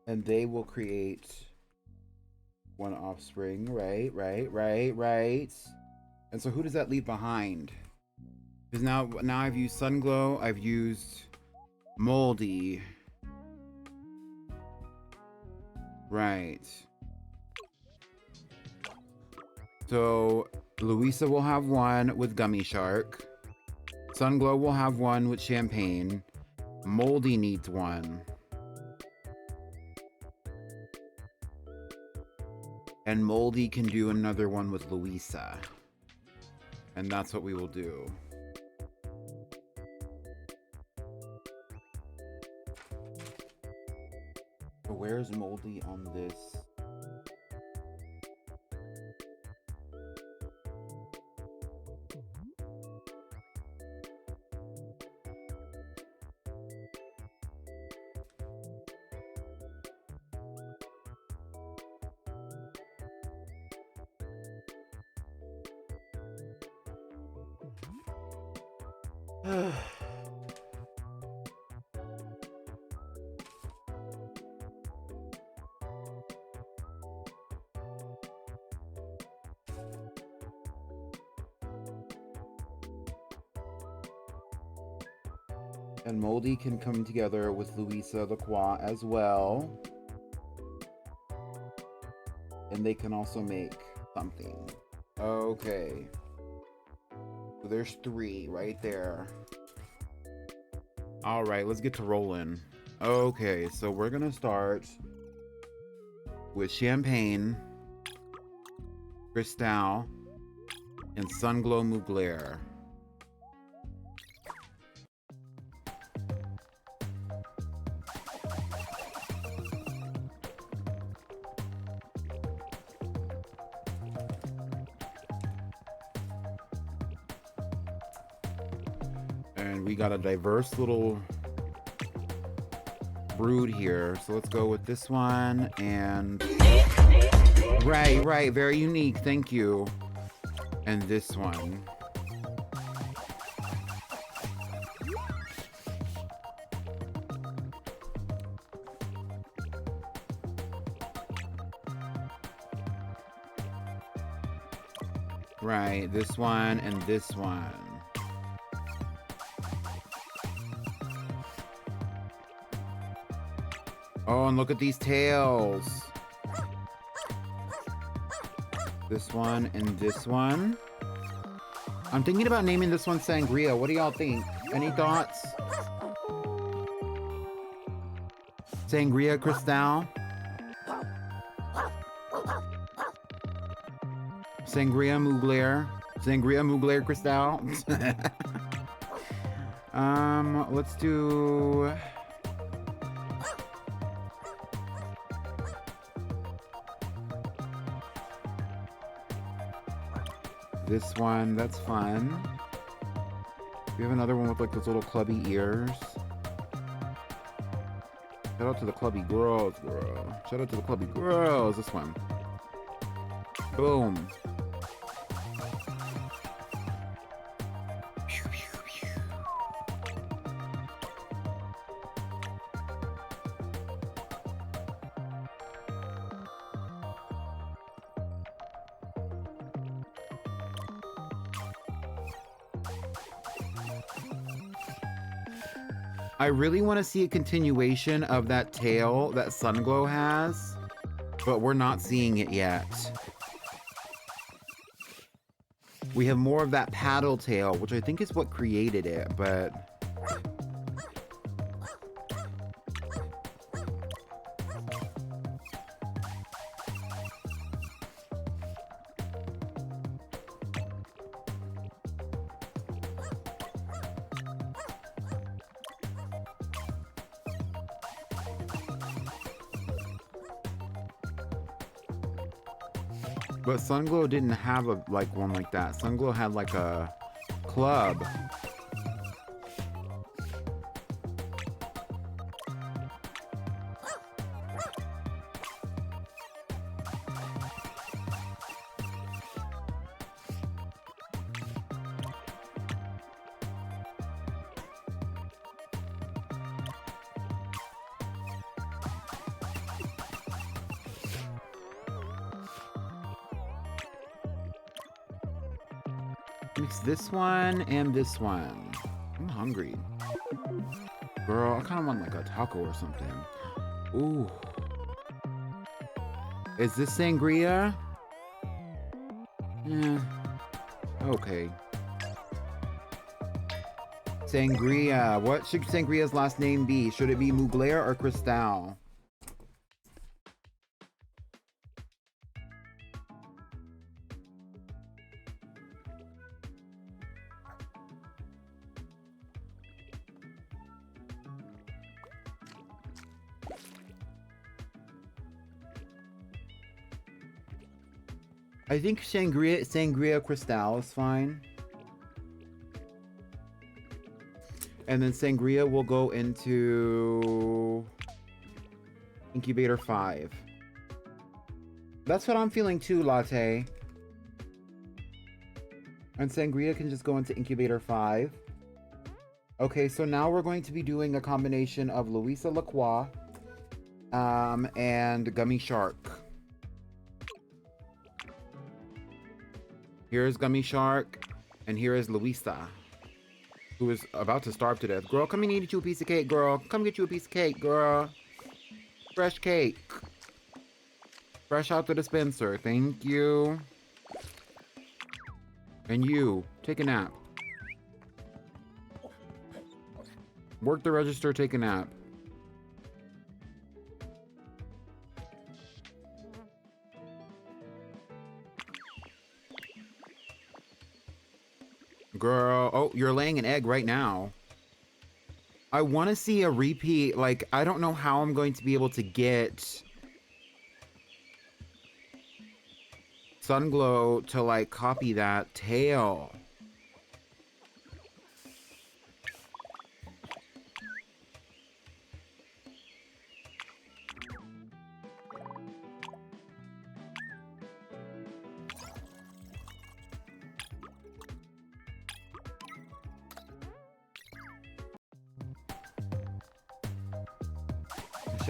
And they will create one offspring, right? And so who does that leave behind? Because now I've used Sunglow, I've used Moldy. Right. So Louisa will have one with Gummy Shark. Sunglow will have one with Champagne. Moldy needs one. And Moldy can do another one with Louisa. And that's what we will do. So where's Moldy on this? And Moldy can come together with Louisa Lacroix as well. And they can also make something. Okay. So there's 3 right there. Alright, let's get to rolling. Okay, so we're gonna start with Champagne, Cristal, and Sunglow Mugler. And we got a diverse little fruit here. So let's go with this one and... Right. Very unique. Thank you. And this one. Right, this one and this one. Oh, and look at these tails. This one and this one. I'm thinking about naming this one Sangria. What do y'all think? Any thoughts? Sangria Cristal? Sangria Mugler. Sangria Mugler Cristal. Let's do... this one, that's fun. We have another one with like those little clubby ears. Shout out to the clubby girls, girl. Shout out to the clubby girls. This one. Boom. I really want to see a continuation of that tail that Sunglow has, but we're not seeing it yet. We have more of that paddle tail, which I think is what created it, but... But Sunglow didn't have a one like that. Sunglow had like a club. Mix this one and this one. I'm hungry. Girl, I kind of want like a taco or something. Ooh. Is this sangria? Yeah. Okay. Sangria. What should Sangria's last name be? Should it be Mugler or Cristal? I think Sangria Cristal is fine. And then Sangria will go into Incubator 5. That's what I'm feeling too, Latte. And Sangria can just go into Incubator 5. Okay, so now we're going to be doing a combination of Louisa LaCroix and Gummy Shark. Here's Gummy Shark, and here is Louisa, who is about to starve to death. Girl, come and eat you a piece of cake, girl. Come get you a piece of cake, girl. Fresh cake. Fresh out the dispenser. Thank you. And you, take a nap. Work the register, take a nap. Girl, oh, you're laying an egg right now. I want to see a repeat. Like, I don't know how I'm going to be able to get Sunglow to, like, copy that tail.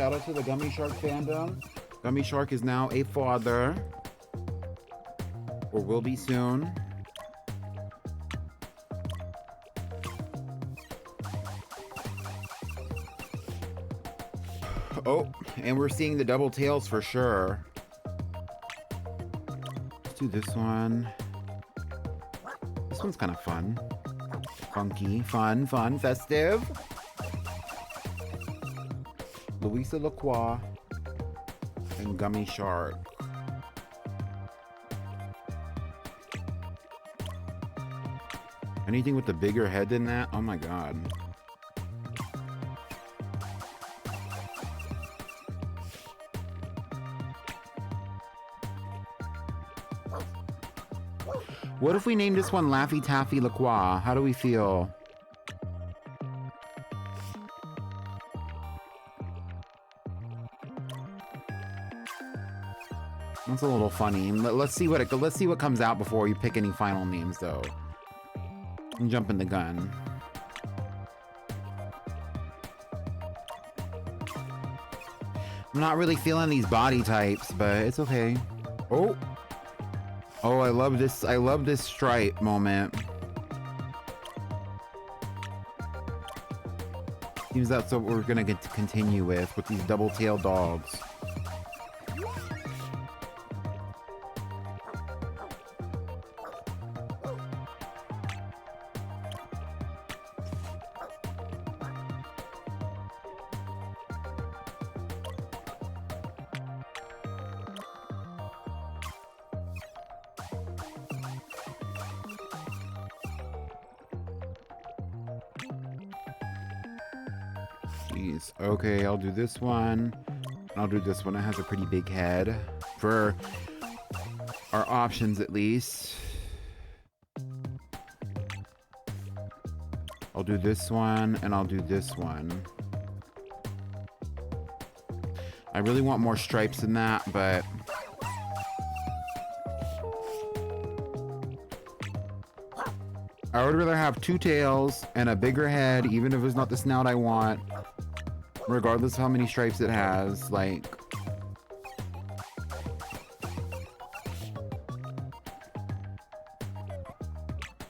Shout out to the Gummy Shark fandom. Gummy Shark is now a father. Or will be soon. Oh, and we're seeing the double tails for sure. Let's do this one. This one's kind of fun. Funky, fun, festive. Louisa Lacroix and Gummy Shark. Anything with a bigger head than that? Oh my god. What if we named this one Laffy Taffy Lacroix? How do we feel? That's a little funny. Let's see what comes out before you pick any final names, though. I'm jumping the gun. I'm not really feeling these body types, but it's okay. Oh. Oh, I love this stripe moment. Seems that's what we're gonna get to continue with these double-tailed dogs. Jeez. Okay, I'll do this one. I'll do this one. It has a pretty big head. For our options, at least. I'll do this one, and I'll do this one. I really want more stripes than that, but... I would rather have two tails and a bigger head, even if it's not the snout I want. Regardless of how many stripes it has, like...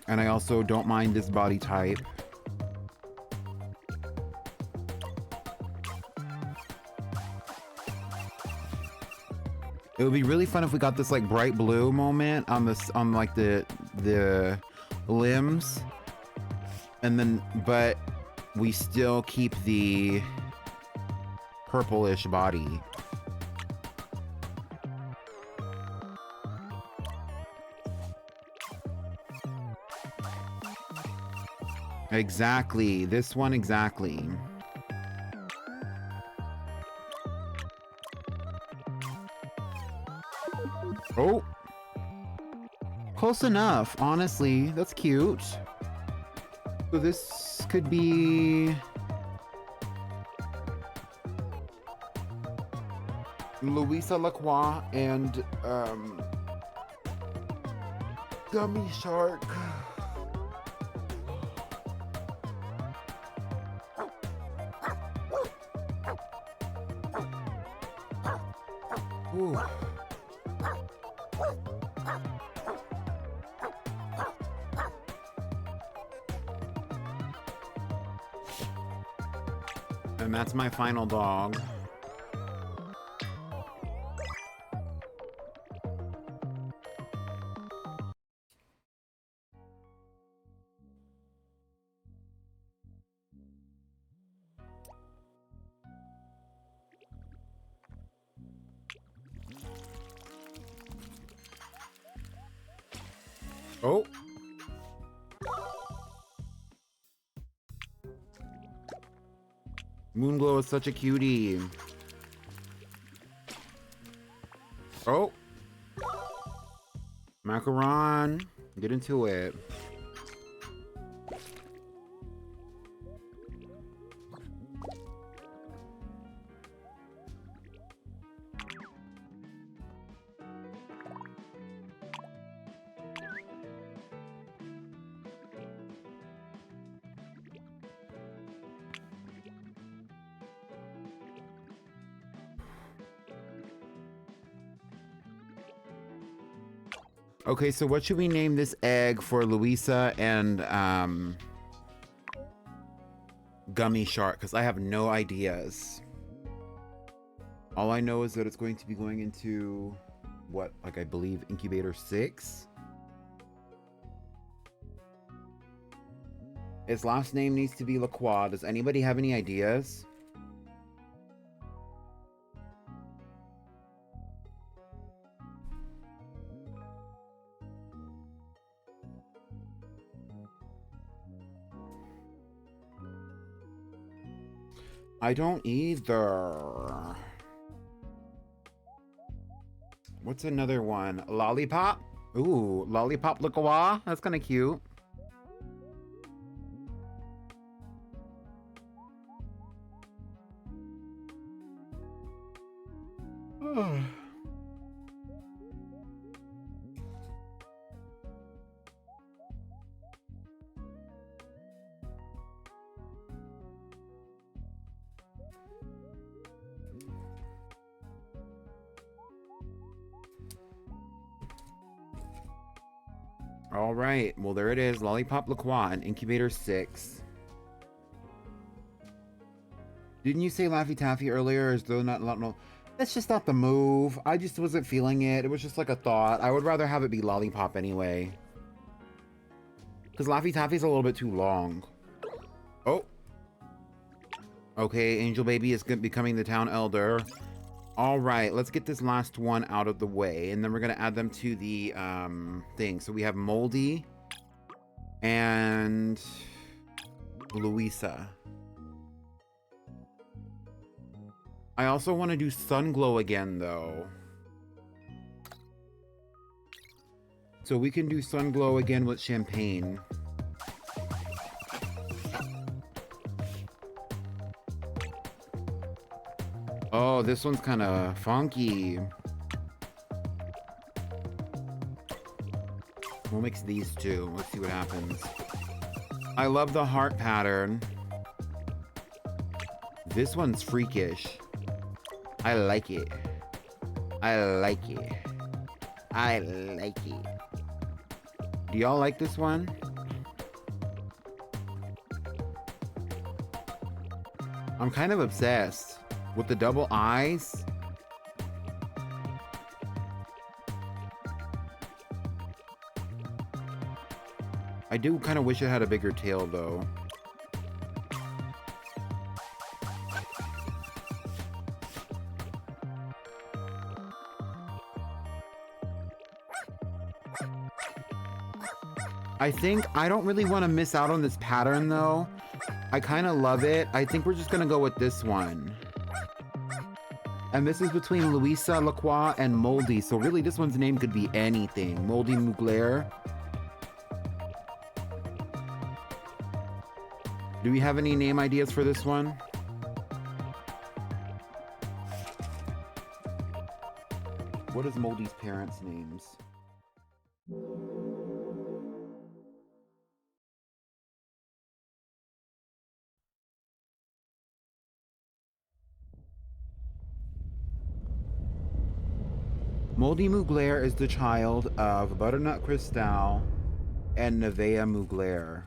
And I also don't mind this body type. It would be really fun if we got this like bright blue moment on this, on like the limbs, and then, but we still keep the purplish body. Exactly, this one exactly. Oh, close enough, honestly. That's cute. So this could be Louisa Lacroix and Gummy Shark. Ooh. And that's my final dog. Oh. Moonglow is such a cutie. Oh. Macaron. Get into it. Okay, so what should we name this egg for Louisa and Gummy Shark? Because I have no ideas. All I know is that it's going to be going into what, like I believe incubator 6. His last name needs to be Lacroix. Does anybody have any ideas? I don't either. What's another one? Lollipop? Ooh, Lollipop Lacroix? That's kind of cute. All right, well there it is, Lollipop Lacroix in incubator 6. Didn't you say Laffy Taffy earlier? Is though not no? That's just not the move. I just wasn't feeling it. It was just like a thought. I would rather have it be Lollipop anyway. Because Laffy Taffy's a little bit too long. Oh. Okay, Angel Baby is becoming the town elder. All right, let's get this last one out of the way, and then we're gonna add them to the thing. So we have Moldy and Louisa. I also want to do Sunglow again, though. So we can do Sunglow again with Champagne. Oh, this one's kind of funky. We'll mix these two. Let's see what happens. I love the heart pattern. This one's freakish. I like it. I like it. I like it. Do y'all like this one? I'm kind of obsessed with the double eyes. I do kind of wish it had a bigger tail though. I think I don't really want to miss out on this pattern though. I kind of love it. I think we're just gonna go with this one. And this is between Louisa Lacroix and Moldy. So really this one's name could be anything. Moldy Mugler. Do we have any name ideas for this one? What is Moldy's parents' names? Moldy Mugler is the child of Butternut Cristal and Nevea Mugler.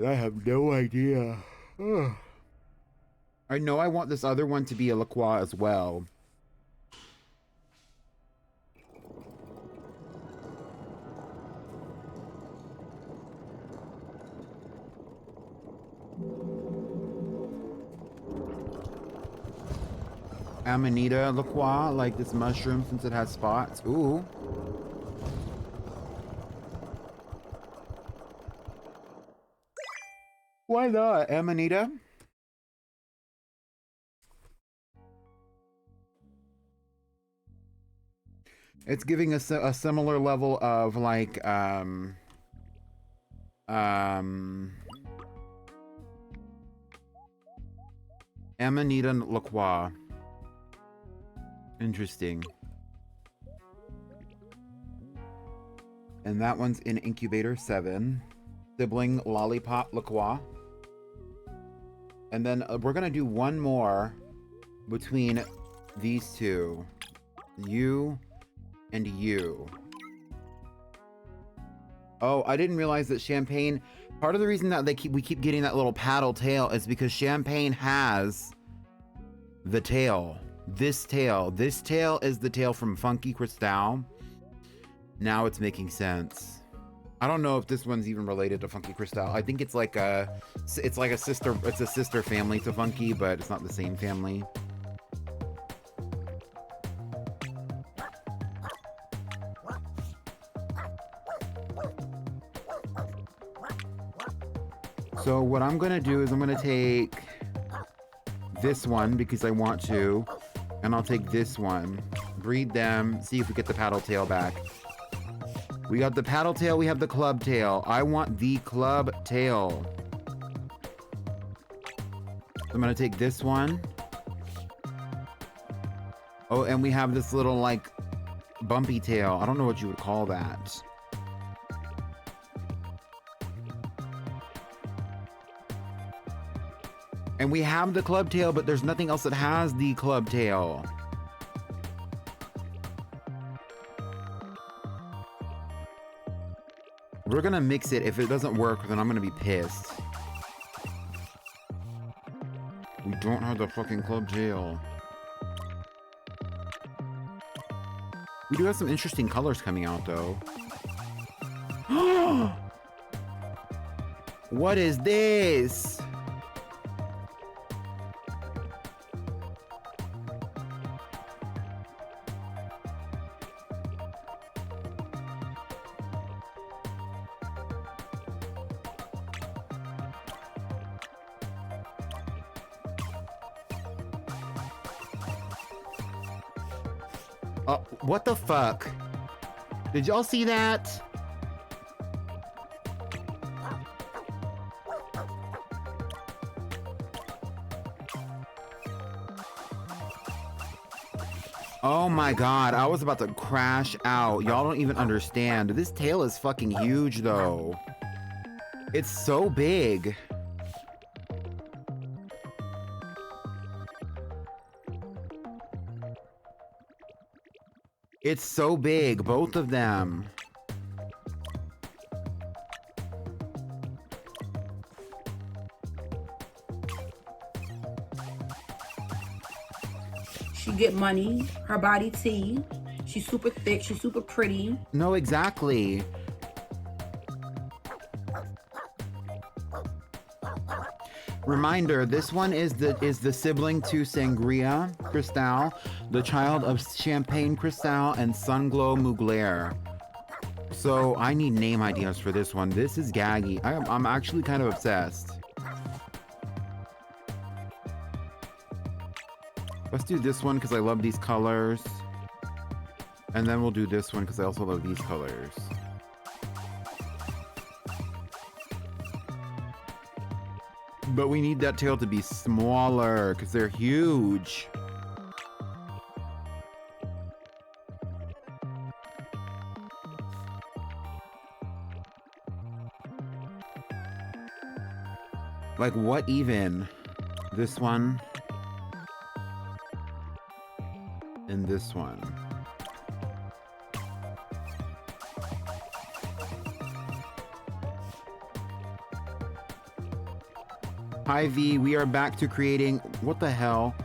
I have no idea. Ugh. I know I want this other one to be a Lacroix as well. Amanita Lacroix, like this mushroom since it has spots. Ooh. Why not, Amanita? It's giving us a similar level of like Amanita Lacroix. Interesting. And that one's in incubator 7. Sibling Lollipop Lacroix. And then we're gonna do one more between these two. You and you. Oh, I didn't realize that Champagne, part of the reason that we keep getting that little paddle tail is because Champagne has the tail. This tail. This tail is the tail from Funky Cristal. Now it's making sense. I don't know if this one's even related to Funky Cristal. I think it's like a sister, it's a sister family to Funky, but it's not the same family. So what I'm gonna do is I'm gonna take this one because I want to, and I'll take this one, breed them, see if we get the paddle tail back. We got the paddle tail, we have the club tail. I want the club tail. I'm gonna take this one. Oh, and we have this little like bumpy tail. I don't know what you would call that. And we have the club tail, but there's nothing else that has the club tail. We're gonna mix it. If it doesn't work, then I'm gonna be pissed. We don't have the fucking club tail. We do have some interesting colors coming out, though. What is this? What the fuck? Did y'all see that? Oh my god, I was about to crash out. Y'all don't even understand. This tail is fucking huge though. It's so big. It's so big, both of them. She get money, her body tea. She's super thick, she's super pretty. No, exactly. Reminder, this one is the sibling to Sangria Cristal, the child of Champagne Cristal and Sunglow Mugler. So I need name ideas for this one. This is gaggy. I'm actually kind of obsessed. Let's do this one because I love these colors. And then we'll do this one because I also love these colors. But we need that tail to be smaller because they're huge. Like what even? This one. And this one. Hi V, we are back to creating, what the hell?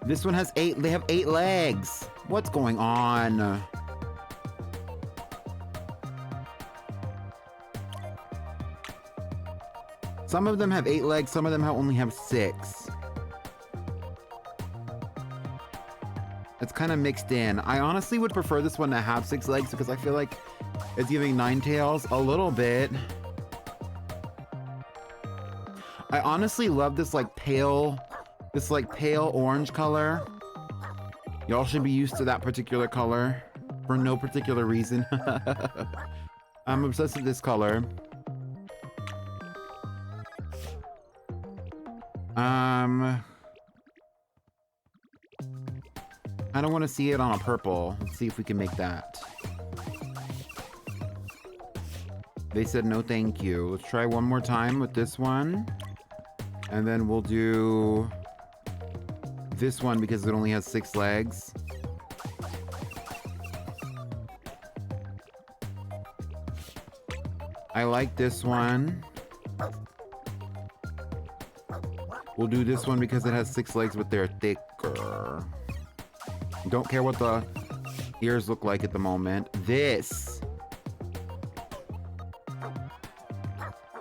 This one has they have 8 legs. What's going on? Some of them have 8 legs, some of them only have 6. It's kind of mixed in. I honestly would prefer this one to have 6 legs because I feel like it's giving 9 tails a little bit. I honestly love this like pale orange color. Y'all should be used to that particular color for no particular reason. I'm obsessed with this color. I don't want to see it on a purple. Let's see if we can make that. They said no thank you. Let's try one more time with this one. And then we'll do this one because it only has 6 legs. I like this one. We'll do this one because it has 6 legs, but they're thicker. Don't care what the ears look like at the moment. This.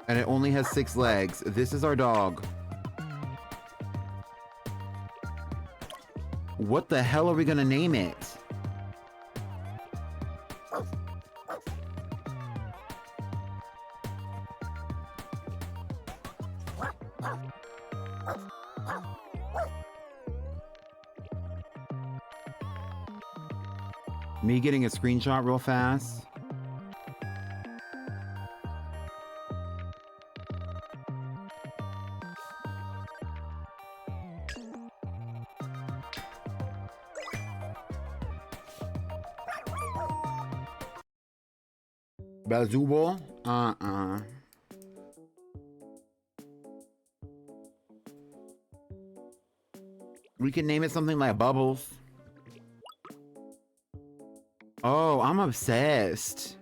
And it only has 6 legs. This is our dog. What the hell are we gonna name it? Me getting a screenshot real fast. Bazooble? We can name it something like Bubbles. Oh, I'm obsessed.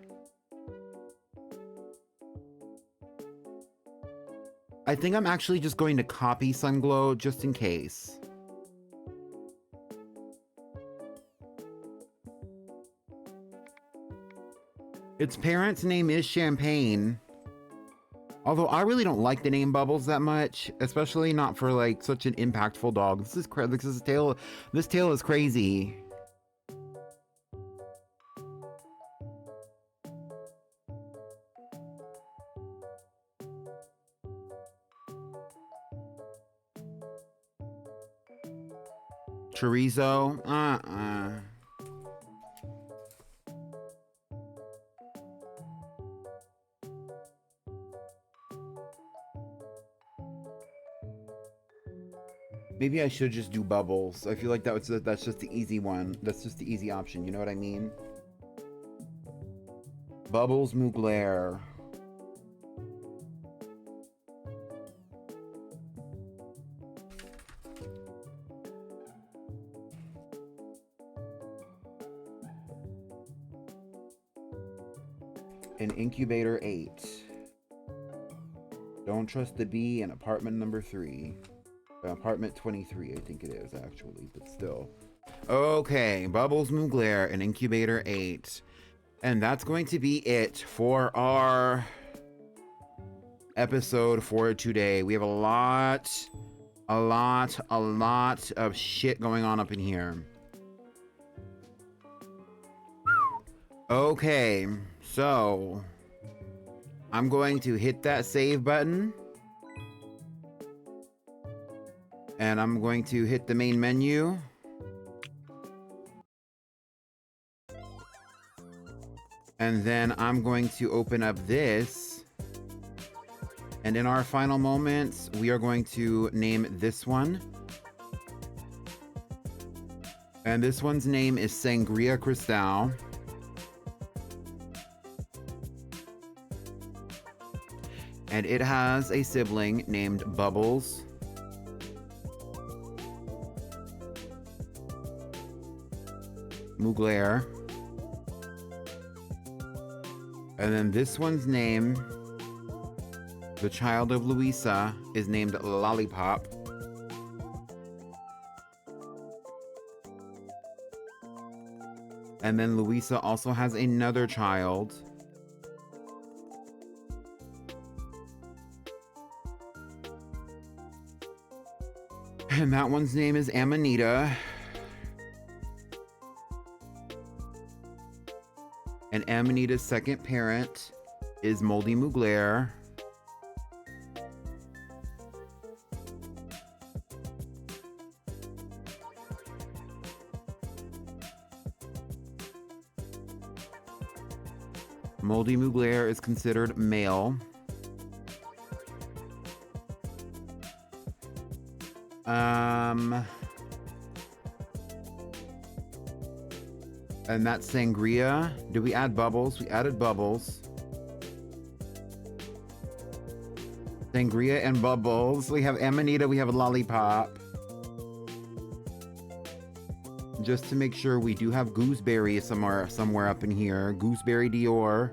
I think I'm actually just going to copy Sunglow just in case. Its parent's name is Champagne. Although I really don't like the name Bubbles that much, especially not for like such an impactful dog. This tail is crazy. Chorizo? Maybe I should just do Bubbles. I feel like that's just the easy one. That's just the easy option, you know what I mean? Bubbles Mugler. An incubator 8. Don't trust the bee in apartment number 3. Apartment 23, I think it is actually, but still. Okay, Bubbles Mugler and incubator 8. And that's going to be it for our episode for today. We have a lot of shit going on up in here. Okay, so I'm going to hit that save button. And I'm going to hit the main menu. And then I'm going to open up this. And in our final moments, we are going to name this one. And this one's name is Sangria Cristal. And it has a sibling named Bubbles. Mugler. And then this one's name, the child of Louisa, is named Lollipop. And then Louisa also has another child. And that one's name is Amanita. And Amanita's second parent is Moldy Mugler. Moldy Mugler is considered male. And that's Sangria. Did we add Bubbles? We added Bubbles. Sangria and Bubbles. We have Amanita, we have Lollipop. Just to make sure, we do have Gooseberry somewhere up in here. Gooseberry Dior.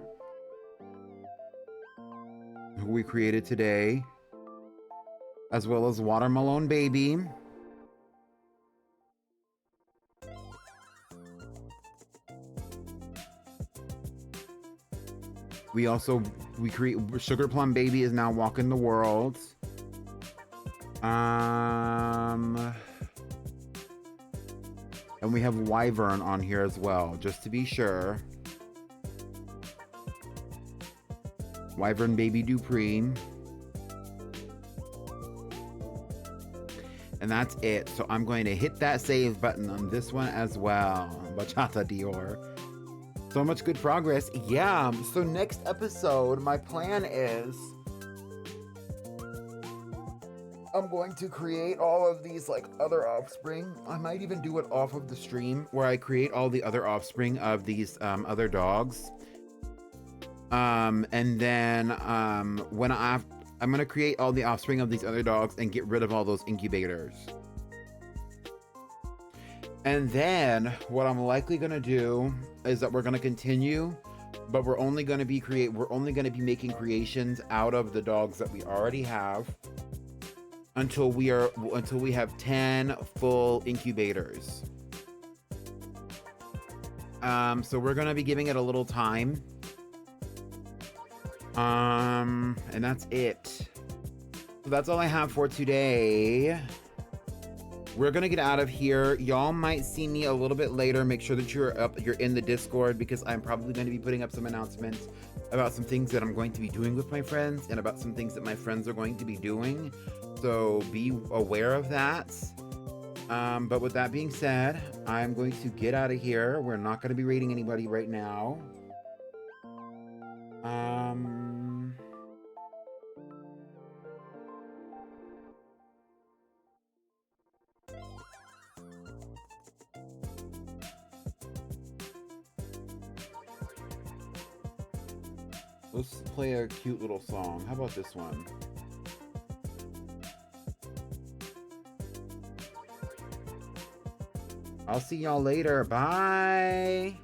who we created today, as well as Watermelon Baby. We create Sugar Plum Baby is now walking the world. And we have Wyvern on here as well, just to be sure. Wyvern Baby Dupree. And that's it. So I'm going to hit that save button on this one as well. Bachata Dior. So much good progress. Yeah, so next episode, my plan is I'm going to create all of these like other offspring. I might even do it off of the stream where I create all the other offspring of these other dogs. And then when I'm gonna create all the offspring of these other dogs and get rid of all those incubators. And then what I'm likely gonna do is that we're gonna continue, but we're only gonna be making creations out of the dogs that we already have until we have 10 full incubators. So we're gonna be giving it a little time. And that's it. So that's all I have for today. We're gonna get out of here. Y'all might see me a little bit later. Make sure that you're in the Discord, because I'm probably going to be putting up some announcements about some things that I'm going to be doing with my friends and about some things that my friends are going to be doing. So be aware of that. But with that being said, I'm going to get out of here. We're not going to be raiding anybody right now. Let's play a cute little song. How about this one? I'll see y'all later. Bye.